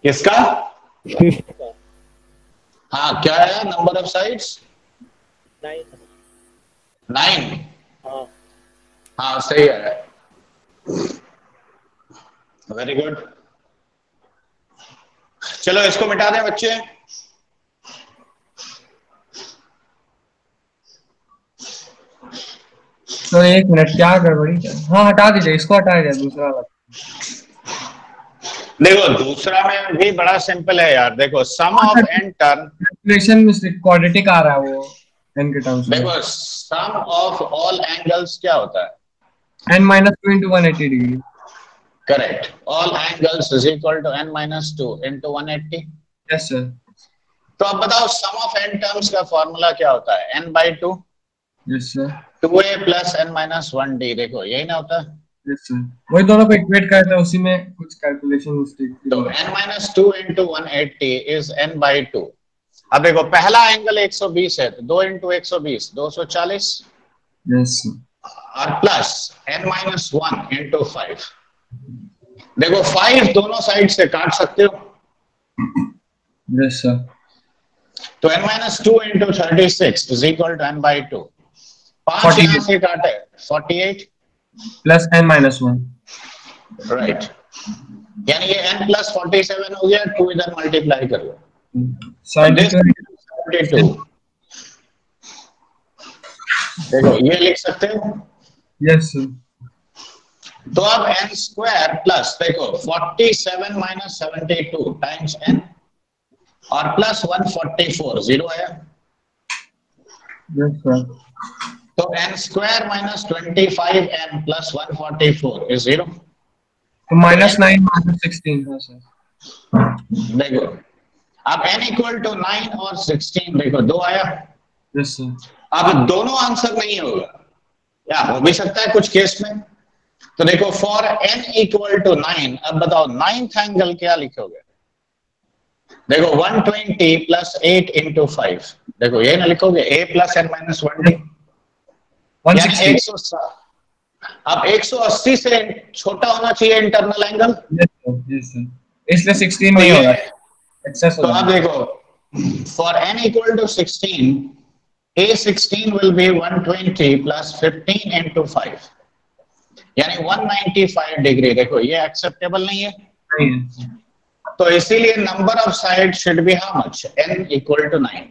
किसका? हाँ क्या है नंबर ऑफ साइड्स? 9। हाँ सही है, वेरी गुड। चलो इसको मिटा दें बच्चे। तो एक मिनट, क्या गड़बड़ी है? हाँ हटा दीजिए, इसको हटा दीजिए, दूसरा वाला। देखो दूसरा में भी बड़ा सिंपल है यार, देखो sum of n term, calculation में क्वाड्रेटिक आ रहा है वो n के टर्म्स में। देखो सम ऑफ ऑल एंगल्स क्या होता है? n - 2 into 180 degree. Correct, all angles is equal to n - 2 into 180। Yes sir. तो अब बताओ सम ऑफ n टर्म्स का फॉर्मूला क्या होता है? n/2। Yes sir. 2a plus n - 1d, देखो यही ना होता है? यस सर, वही दोनों को इक्वेट करते हैं, उसी में कुछ कैलकुलेशन मिस्टेक थी। तो n - 2 into 180 is n/2। अब देखो पहला एंगल 120 है, तो 2 into 120 240। Yes sir. और प्लस n - 1 into 5। देखो 5 दोनों साइड से काट सकते हो। Yes sir. तो n - 2 into 36 is equal to n/2। 5 यहाँ से काटे 48 प्लस n - 1। राइट, यानी ये n plus 47 हो गया, 2 इधर मल्टीप्लाई कर लो, 72। देखो ये लिख सकते हो। Yes sir. तो अब n स्क्वायर प्लस देखो 47 - 72 टाइम्स n और प्लस 144 0 है। Yes sir. तो n square minus 25n plus 144 is 0। तो -9 - 16 है सर। देखो अब n इक्वल टू 9 और 16, देखो 2 आया। Yes sir. अब दोनों आंसर नहीं होगा, या हो भी सकता है कुछ केस में। तो देखो फॉर n इक्वल टू 9, अब बताओ 9th एंगल क्या लिखोगे? देखो 120 प्लस 8 into 5, देखो ये ना लिखोगे a प्लस n - 1d, 160। अब 180 से छोटा होना चाहिए इंटरनल एंगल। यस सर, इसलिए 16 नहीं होगा, एक्सेस तो होगा। अब देखो for n equal to 16, a16 will be 120 plus 15 into 5, यानी 195 डिग्री। देखो ये एक्सेप्टेबल नहीं है, नहीं है। तो इसीलिए number of side should be how much? n equal to 9।